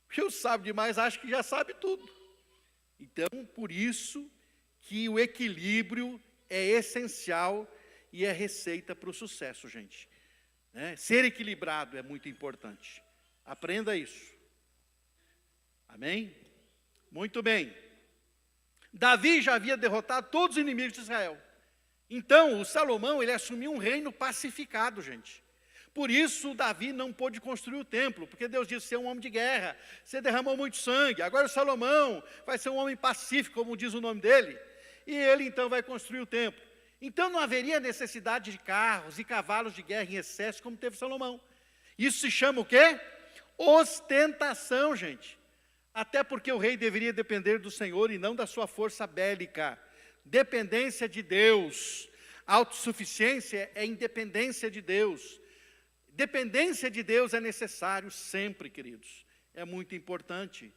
Porque o sábio demais acha que já sabe tudo. Então, por isso que o equilíbrio é essencial e é receita para o sucesso, gente. Ser equilibrado é muito importante. Aprenda isso. Amém? Muito bem. Davi já havia derrotado todos os inimigos de Israel. Então, o Salomão, ele assumiu um reino pacificado, gente. Por isso, Davi não pôde construir o templo, porque Deus disse: você é um homem de guerra, você derramou muito sangue. Agora o Salomão vai ser um homem pacífico, como diz o nome dele, e ele então vai construir o templo. Então não haveria necessidade de carros e cavalos de guerra em excesso, como teve Salomão. Isso se chama o quê? Ostentação, gente. Até porque o rei deveria depender do Senhor e não da sua força bélica. Dependência de Deus. Autossuficiência é independência de Deus. Dependência de Deus é necessário sempre, queridos. É muito importante.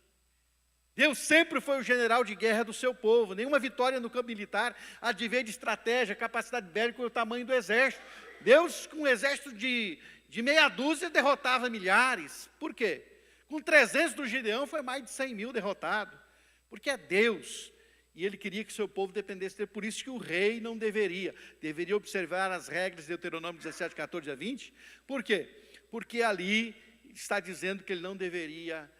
Deus sempre foi o general de guerra do seu povo. Nenhuma vitória no campo militar advém de estratégia, capacidade bélica ou o tamanho do exército. Deus, com um exército de meia dúzia, derrotava milhares. Por quê? Com 300 do Gideão, foi mais de 100 mil derrotados. Porque é Deus. E ele queria que seu povo dependesse dele. Por isso que o rei não deveria observar as regras de Deuteronômio 17, 14 a 20. Por quê? Porque ali está dizendo que ele não deveria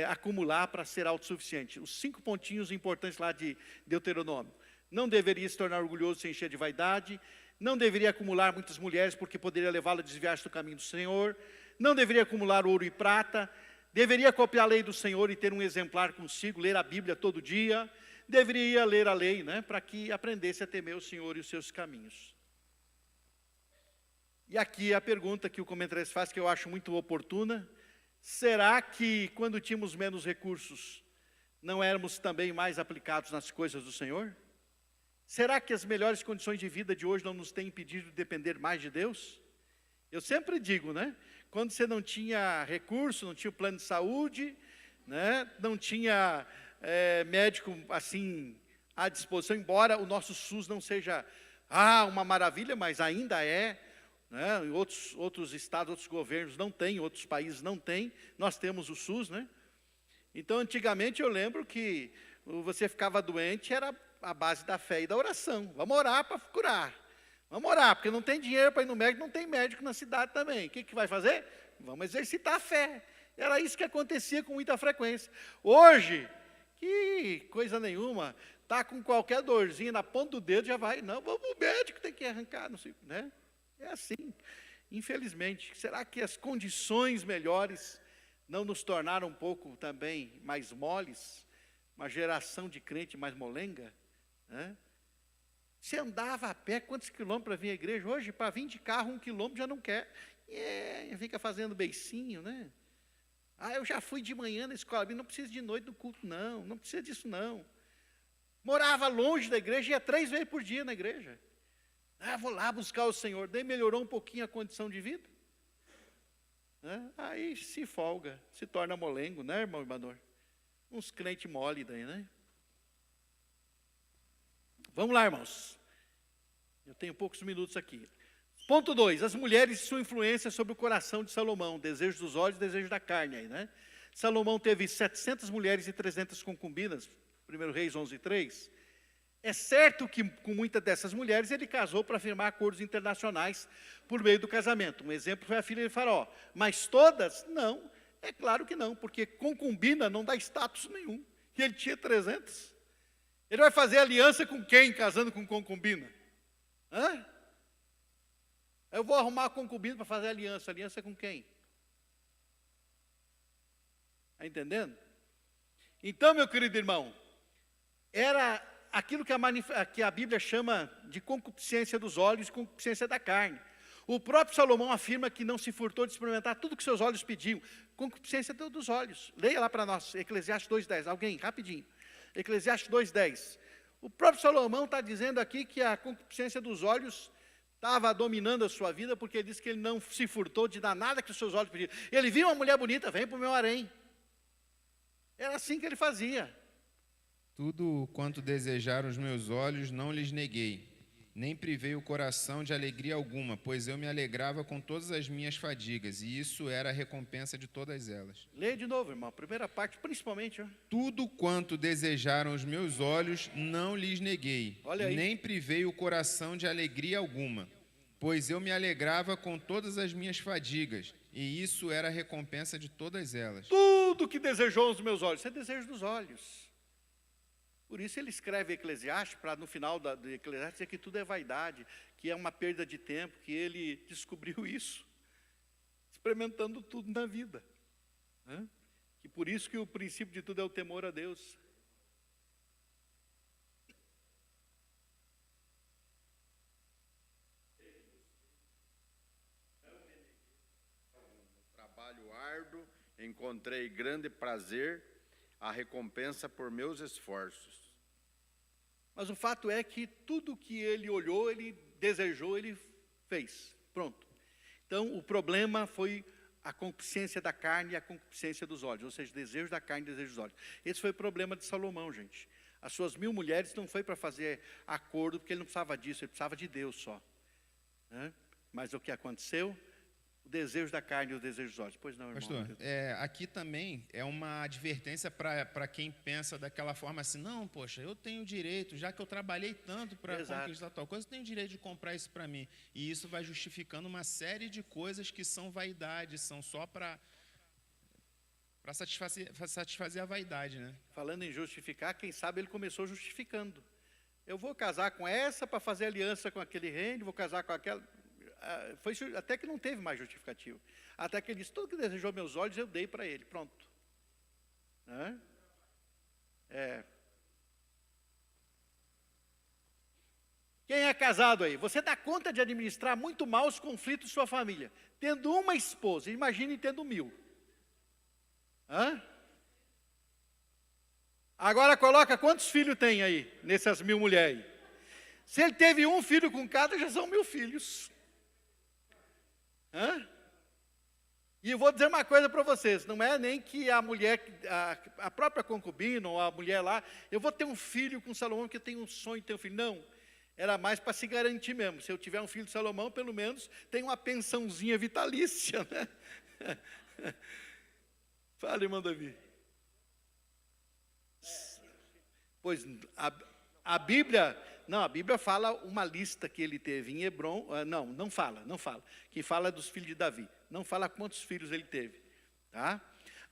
acumular para ser autossuficiente. Os 5 pontinhos importantes lá de Deuteronômio. Não deveria se tornar orgulhoso sem encher de vaidade. Não deveria acumular muitas mulheres, porque poderia levá-la a desviar-se do caminho do Senhor. Não deveria acumular ouro e prata. Deveria copiar a lei do Senhor e ter um exemplar consigo, ler a Bíblia todo dia. Deveria ler a lei, para que aprendesse a temer o Senhor e os seus caminhos. E aqui a pergunta que o comentarista faz, que eu acho muito oportuna: será que quando tínhamos menos recursos, não éramos também mais aplicados nas coisas do Senhor? Será que as melhores condições de vida de hoje não nos têm impedido de depender mais de Deus? Eu sempre digo, quando você não tinha recurso, não tinha plano de saúde, não tinha médico assim à disposição, embora o nosso SUS não seja uma maravilha, mas ainda é. Em outros estados, outros governos não têm, outros países não têm, nós temos o SUS, Então, antigamente eu lembro que você ficava doente, era a base da fé e da oração. Vamos orar para curar. Vamos orar, porque não tem dinheiro para ir no médico, não tem médico na cidade também. O que vai fazer? Vamos exercitar a fé. Era isso que acontecia com muita frequência. Hoje, que coisa nenhuma, está com qualquer dorzinha na ponta do dedo, já vai. Não, vamos ao médico, tem que arrancar, não sei, É assim, infelizmente. Será que as condições melhores não nos tornaram um pouco também mais moles? Uma geração de crente mais molenga? Você andava a pé, quantos quilômetros para vir à igreja? Hoje, para vir de carro, 1 quilômetro já não quer. Fica fazendo beicinho, eu já fui de manhã na escola, não precisa de noite no culto, não precisa disso, não. Morava longe da igreja, ia 3 vezes por dia na igreja. Vou lá buscar o Senhor. Daí melhorou um pouquinho a condição de vida. Aí se folga, se torna molengo, irmão Imanor? Uns crentes mole daí, Vamos lá, irmãos. Eu tenho poucos minutos aqui. Ponto 2, as mulheres e sua influência sobre o coração de Salomão, desejo dos olhos e desejo da carne. Salomão teve 700 mulheres e 300 concubinas, 1 Reis 11:3. É certo que com muitas dessas mulheres ele casou para firmar acordos internacionais por meio do casamento. Um exemplo foi a filha de Faraó. Mas todas, não. É claro que não, porque concubina não dá status nenhum. E ele tinha 300. Ele vai fazer aliança com quem, casando com concubina? Hã? Eu vou arrumar a concubina para fazer aliança. Aliança com quem? Está entendendo? Então, meu querido irmão, era aquilo que a Bíblia chama de concupiscência dos olhos e concupiscência da carne. O próprio Salomão afirma que não se furtou de experimentar tudo que seus olhos pediam. Concupiscência dos olhos. Leia lá para nós, Eclesiastes 2,10. Alguém, rapidinho. Eclesiastes 2,10. O próprio Salomão está dizendo aqui que a concupiscência dos olhos estava dominando a sua vida, porque ele disse que ele não se furtou de dar nada que os seus olhos pediam. Ele viu uma mulher bonita, vem para o meu harém. Era assim que ele fazia. Tudo quanto desejaram os meus olhos, não lhes neguei, nem privei o coração de alegria alguma, pois eu me alegrava com todas as minhas fadigas, e isso era a recompensa de todas elas. Leia de novo, irmão, a primeira parte, principalmente. Ó. Tudo quanto desejaram os meus olhos, não lhes neguei, Olha aí. nem privei o coração de alegria alguma, pois eu me alegrava com todas as minhas fadigas, e isso era a recompensa de todas elas. Tudo que desejou os meus olhos, isso é desejo dos olhos. Por isso ele escreve Eclesiastes, para no final de Eclesiastes dizer que tudo é vaidade, que é uma perda de tempo, que ele descobriu isso, experimentando tudo na vida. Né? E por isso que o princípio de tudo é o temor a Deus. Trabalho árduo, encontrei grande prazer, a recompensa por meus esforços. Mas o fato é que tudo que ele olhou, ele desejou, ele fez. Pronto. Então, o problema foi a concupiscência da carne e a concupiscência dos olhos, ou seja, desejo da carne e desejo dos olhos. Esse foi o problema de Salomão, gente. As suas 1000 mulheres não foi para fazer acordo, porque ele não precisava disso, ele precisava de Deus só. Né? Mas o que aconteceu? O desejo da carne e o desejo dos olhos. Pois não, irmão. Pastor, aqui também é uma advertência para quem pensa daquela forma assim, não, poxa, eu tenho direito, já que eu trabalhei tanto para conquistar tal coisa, eu tenho direito de comprar isso para mim. E isso vai justificando uma série de coisas que são vaidade, são só para satisfazer a vaidade, né? Falando em justificar, quem sabe ele começou justificando. Eu vou casar com essa para fazer aliança com aquele reino, vou casar com aquela... Foi até que não teve mais justificativo. Até que ele disse, tudo que desejou meus olhos, eu dei para ele. Pronto. Quem é casado aí? Você dá conta de administrar muito mal os conflitos de sua família. Tendo uma esposa, imagine tendo 1000. Agora coloca quantos filhos tem aí, nessas 1000 mulheres aí. Se ele teve um filho com cada, já são 1000 filhos. E eu vou dizer uma coisa para vocês, não é nem que a mulher, a própria concubina ou a mulher lá, eu vou ter um filho com Salomão porque eu tenho um sonho de ter um filho. Não, era mais para se garantir mesmo. Se eu tiver um filho de Salomão, pelo menos tem uma pensãozinha vitalícia, né? Fala, irmão Davi. Pois a Bíblia... Não, a Bíblia fala uma lista que ele teve em Hebron. Não fala. Que fala dos filhos de Davi. Não fala quantos filhos ele teve. Tá?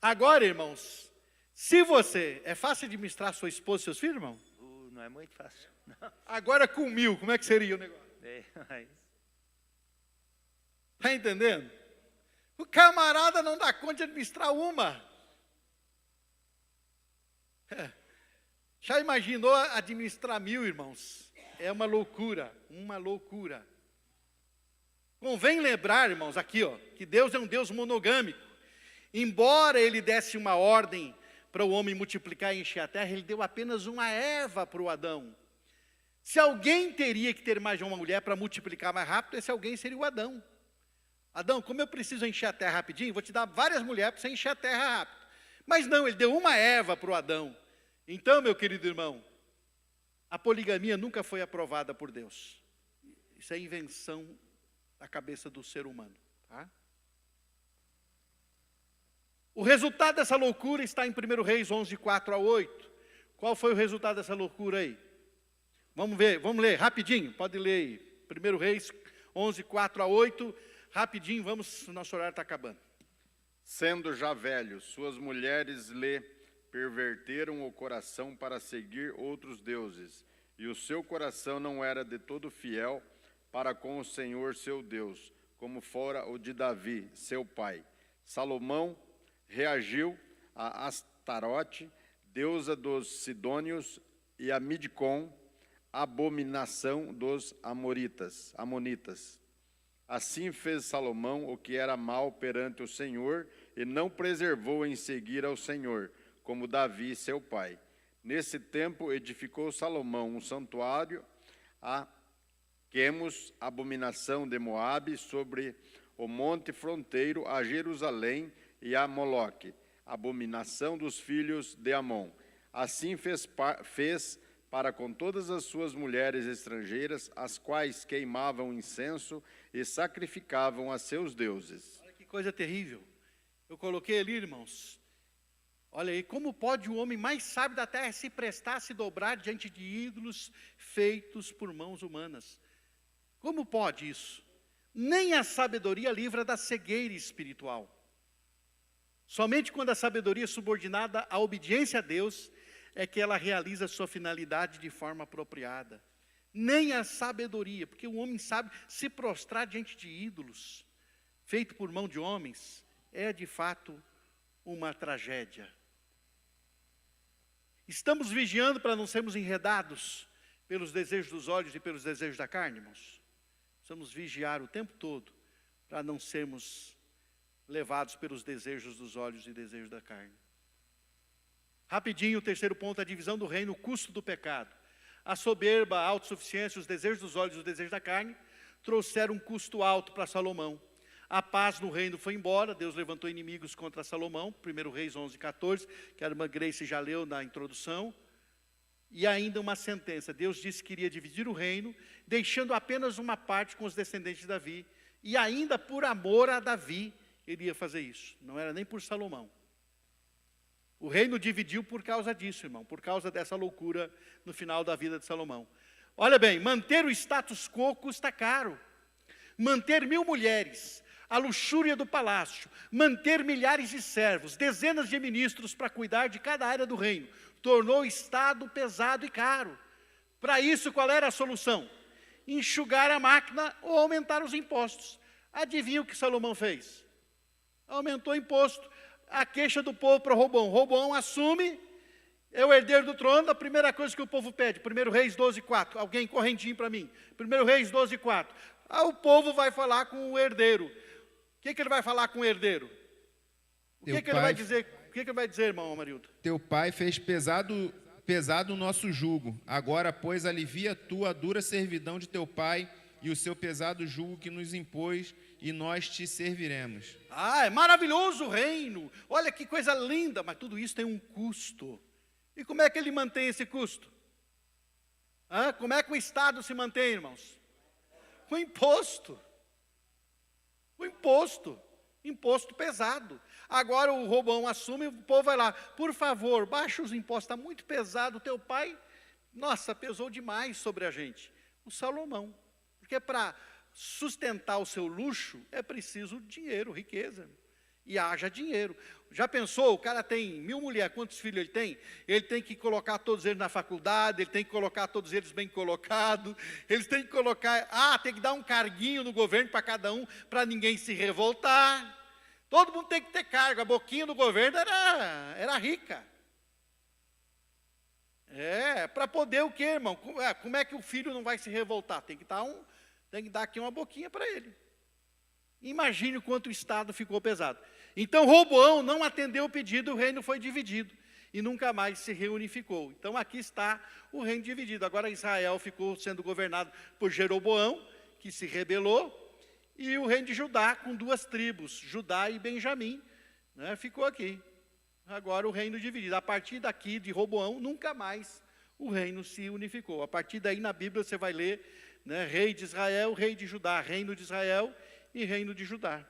Agora, irmãos, se você... É fácil administrar sua esposa e seus filhos, irmão? Não é muito fácil. Não. Agora com 1000, como é que seria o negócio? Está entendendo? O camarada não dá conta de administrar uma. Já imaginou administrar 1000, irmãos? É uma loucura, uma loucura. Convém lembrar, irmãos, aqui, ó, que Deus é um Deus monogâmico. Embora ele desse uma ordem para o homem multiplicar e encher a terra, ele deu apenas uma Eva para o Adão. Se alguém teria que ter mais de uma mulher para multiplicar mais rápido, esse alguém seria o Adão. Adão, como eu preciso encher a terra rapidinho, vou te dar várias mulheres para você encher a terra rápido. Mas não, ele deu uma Eva para o Adão. Então, meu querido irmão, a poligamia nunca foi aprovada por Deus. Isso é invenção da cabeça do ser humano. Tá? O resultado dessa loucura está em 1 Reis 11, 4 a 8. Qual foi o resultado dessa loucura aí? Vamos ver, vamos ler rapidinho, pode ler aí. 1 Reis 11, 4 a 8, rapidinho, vamos, nosso horário está acabando. Sendo já velho, suas mulheres lhe perverteram o coração para seguir outros deuses, e o seu coração não era de todo fiel para com o Senhor seu Deus, como fora o de Davi, seu pai. Salomão reagiu a Astarote, deusa dos Sidônios, e a Midcom, abominação dos Amonitas. Assim fez Salomão o que era mal perante o Senhor, e não preservou em seguir ao Senhor, como Davi, seu pai. Nesse tempo edificou Salomão um santuário a Quemos, abominação de Moabe, sobre o monte fronteiro a Jerusalém, e a Moloque, abominação dos filhos de Amon. Assim fez para com todas as suas mulheres estrangeiras, as quais queimavam incenso e sacrificavam a seus deuses. Olha que coisa terrível. Eu coloquei ali, irmãos. Olha aí, como pode o homem mais sábio da terra se prestar, se dobrar diante de ídolos feitos por mãos humanas? Como pode isso? Nem a sabedoria livra da cegueira espiritual. Somente quando a sabedoria é subordinada à obediência a Deus, é que ela realiza sua finalidade de forma apropriada. Nem a sabedoria, porque o homem sabe se prostrar diante de ídolos, feito por mão de homens, é de fato uma tragédia. Estamos vigiando para não sermos enredados pelos desejos dos olhos e pelos desejos da carne, irmãos? Precisamos vigiar o tempo todo para não sermos levados pelos desejos dos olhos e desejos da carne. Rapidinho, o terceiro ponto, a divisão do reino, o custo do pecado. A soberba, a autossuficiência, os desejos dos olhos e os desejos da carne trouxeram um custo alto para Salomão. A paz no reino foi embora, Deus levantou inimigos contra Salomão, 1 Reis 11:14, que a irmã Grace já leu na introdução. E ainda uma sentença, Deus disse que iria dividir o reino, deixando apenas uma parte com os descendentes de Davi. E ainda por amor a Davi, ele ia fazer isso, não era nem por Salomão. O reino dividiu por causa disso, irmão, por causa dessa loucura no final da vida de Salomão. Olha bem, manter o status quo custa caro. Manter 1000 mulheres, a luxúria do palácio, manter milhares de servos, dezenas de ministros para cuidar de cada área do reino, tornou o Estado pesado e caro. Para isso, qual era a solução? Enxugar a máquina ou aumentar os impostos. Adivinha o que Salomão fez? Aumentou o imposto. A queixa do povo para Roboão. Roboão assume, é o herdeiro do trono, a primeira coisa que o povo pede, 1 Reis 12:4, alguém correntinho para mim, 1 Reis 12:4, o povo vai falar com o herdeiro. O que ele vai falar com o herdeiro? O que ele vai dizer? O que ele vai dizer, irmão Amarildo? Teu pai fez pesado o nosso jugo, agora, pois, alivia tu a dura servidão de teu pai e o seu pesado jugo que nos impôs, e nós te serviremos. É maravilhoso o reino, olha que coisa linda, mas tudo isso tem um custo. E como é que ele mantém esse custo? Como é que o Estado se mantém, irmãos? Com imposto. O imposto pesado. Agora o Roboão assume, o povo vai lá, por favor, baixa os impostos, está muito pesado, o teu pai, nossa, pesou demais sobre a gente. O Salomão, porque para sustentar o seu luxo, é preciso dinheiro, riqueza, e haja dinheiro. Já pensou, o cara tem 1000 mulheres, quantos filhos ele tem? Ele tem que colocar todos eles na faculdade, ele tem que colocar todos eles bem colocados, eles têm que colocar, tem que dar um carguinho no governo para cada um, para ninguém se revoltar. Todo mundo tem que ter cargo, a boquinha do governo era rica. Para poder o quê, irmão? Como é que o filho não vai se revoltar? Tem que dar aqui uma boquinha para ele. Imagine o quanto o Estado ficou pesado. Então Roboão não atendeu o pedido, o reino foi dividido e nunca mais se reunificou. Então aqui está o reino dividido. Agora Israel ficou sendo governado por Jeroboão, que se rebelou, e o reino de Judá com 2 tribos, Judá e Benjamim, ficou aqui. Agora o reino dividido. A partir daqui de Roboão, nunca mais o reino se unificou. A partir daí na Bíblia você vai ler, rei de Israel, rei de Judá, reino de Israel e reino de Judá.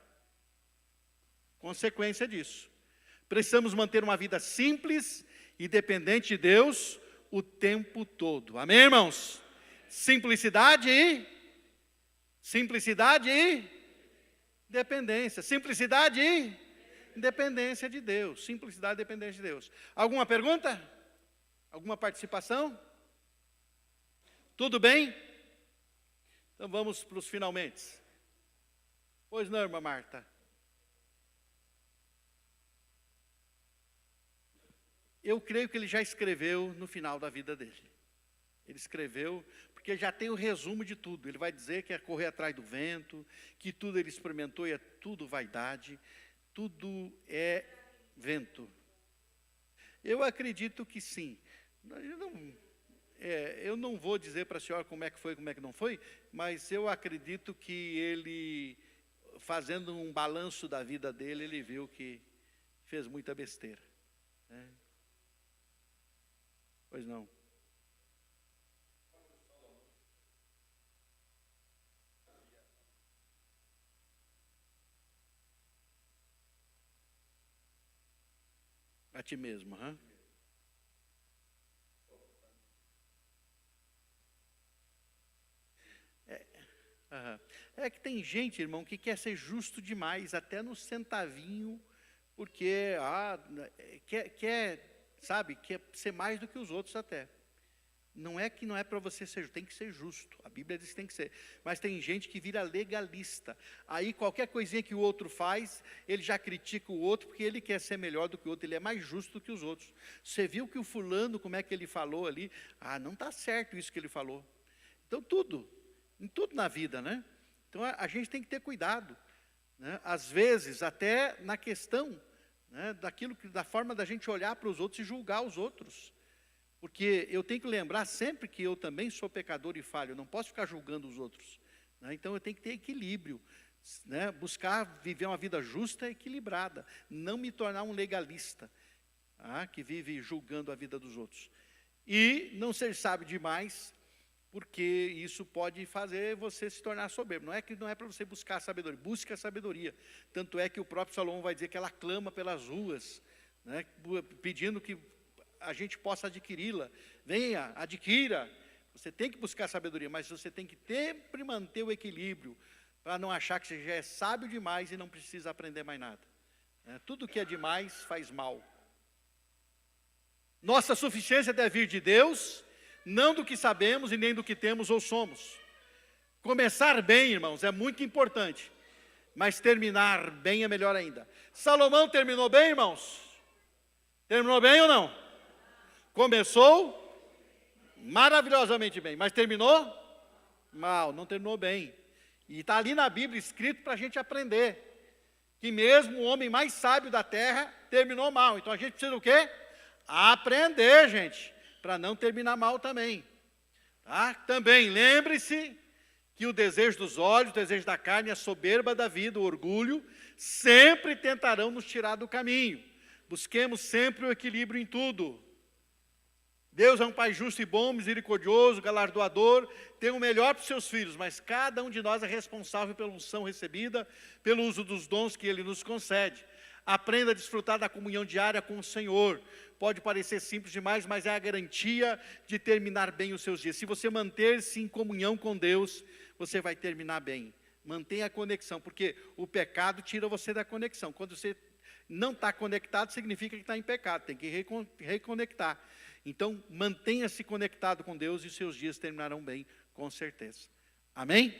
Consequência disso. Precisamos manter uma vida simples e dependente de Deus o tempo todo. Amém, irmãos? Simplicidade e dependência. Simplicidade e Dependência de Deus, simplicidade e dependência de Deus. Alguma pergunta? Alguma participação? Tudo bem? Então vamos para os finalmente. Pois não, irmã Marta? Eu creio que ele já escreveu no final da vida dele. Ele escreveu, porque já tem o resumo de tudo. Ele vai dizer que é correr atrás do vento, que tudo ele experimentou e é tudo vaidade, tudo é vento. Eu acredito que sim. Eu não vou dizer para a senhora como é que foi, como é que não foi, mas eu acredito que ele, fazendo um balanço da vida dele, ele viu que fez muita besteira. Né? Pois não. A ti mesmo, hã? É que tem gente, irmão, que quer ser justo demais, até no centavinho, porque quer, sabe, quer ser mais do que os outros até. Não é que não é para você ser, tem que ser justo. A Bíblia diz que tem que ser. Mas tem gente que vira legalista. Aí qualquer coisinha que o outro faz, ele já critica o outro, porque ele quer ser melhor do que o outro, ele é mais justo do que os outros. Você viu que o fulano, como é que ele falou ali? Não está certo isso que ele falou. Então em tudo na vida, né? Então a gente tem que ter cuidado, né? Às vezes, até na questão, né, da forma da gente olhar para os outros e julgar os outros. Porque eu tenho que lembrar sempre que eu também sou pecador e falho, eu não posso ficar julgando os outros. Né? Então eu tenho que ter equilíbrio, né? Buscar viver uma vida justa e equilibrada, não me tornar um legalista, que vive julgando a vida dos outros. E não ser sábio demais, porque isso pode fazer você se tornar soberbo. Não é que não é para você buscar a sabedoria, busque a sabedoria. Tanto é que o próprio Salomão vai dizer que ela clama pelas ruas, né? Pedindo que a gente possa adquiri-la. Venha, adquira. Você tem que buscar sabedoria, mas você tem que sempre manter o equilíbrio, para não achar que você já é sábio demais e não precisa aprender mais nada. Tudo que é demais faz mal. Nossa suficiência deve vir de Deus, não do que sabemos e nem do que temos ou somos. Começar bem, irmãos, é muito importante, mas terminar bem é melhor ainda. Salomão terminou bem, irmãos? Terminou bem ou não? Começou maravilhosamente bem, mas terminou mal, não terminou bem. E está ali na Bíblia escrito para a gente aprender, que mesmo o homem mais sábio da terra terminou mal. Então a gente precisa do quê? Aprender, gente, para não terminar mal também. Tá? Também lembre-se que o desejo dos olhos, o desejo da carne, a soberba da vida, o orgulho, sempre tentarão nos tirar do caminho. Busquemos sempre o equilíbrio em tudo. Deus é um Pai justo e bom, misericordioso, galardoador, tem o melhor para os seus filhos, mas cada um de nós é responsável pela unção recebida, pelo uso dos dons que Ele nos concede. Aprenda a desfrutar da comunhão diária com o Senhor. Pode parecer simples demais, mas é a garantia de terminar bem os seus dias. Se você manter-se em comunhão com Deus, você vai terminar bem. Mantenha a conexão, porque o pecado tira você da conexão. Quando você não está conectado, significa que está em pecado, tem que reconectar. Então, mantenha-se conectado com Deus e seus dias terminarão bem, com certeza. Amém?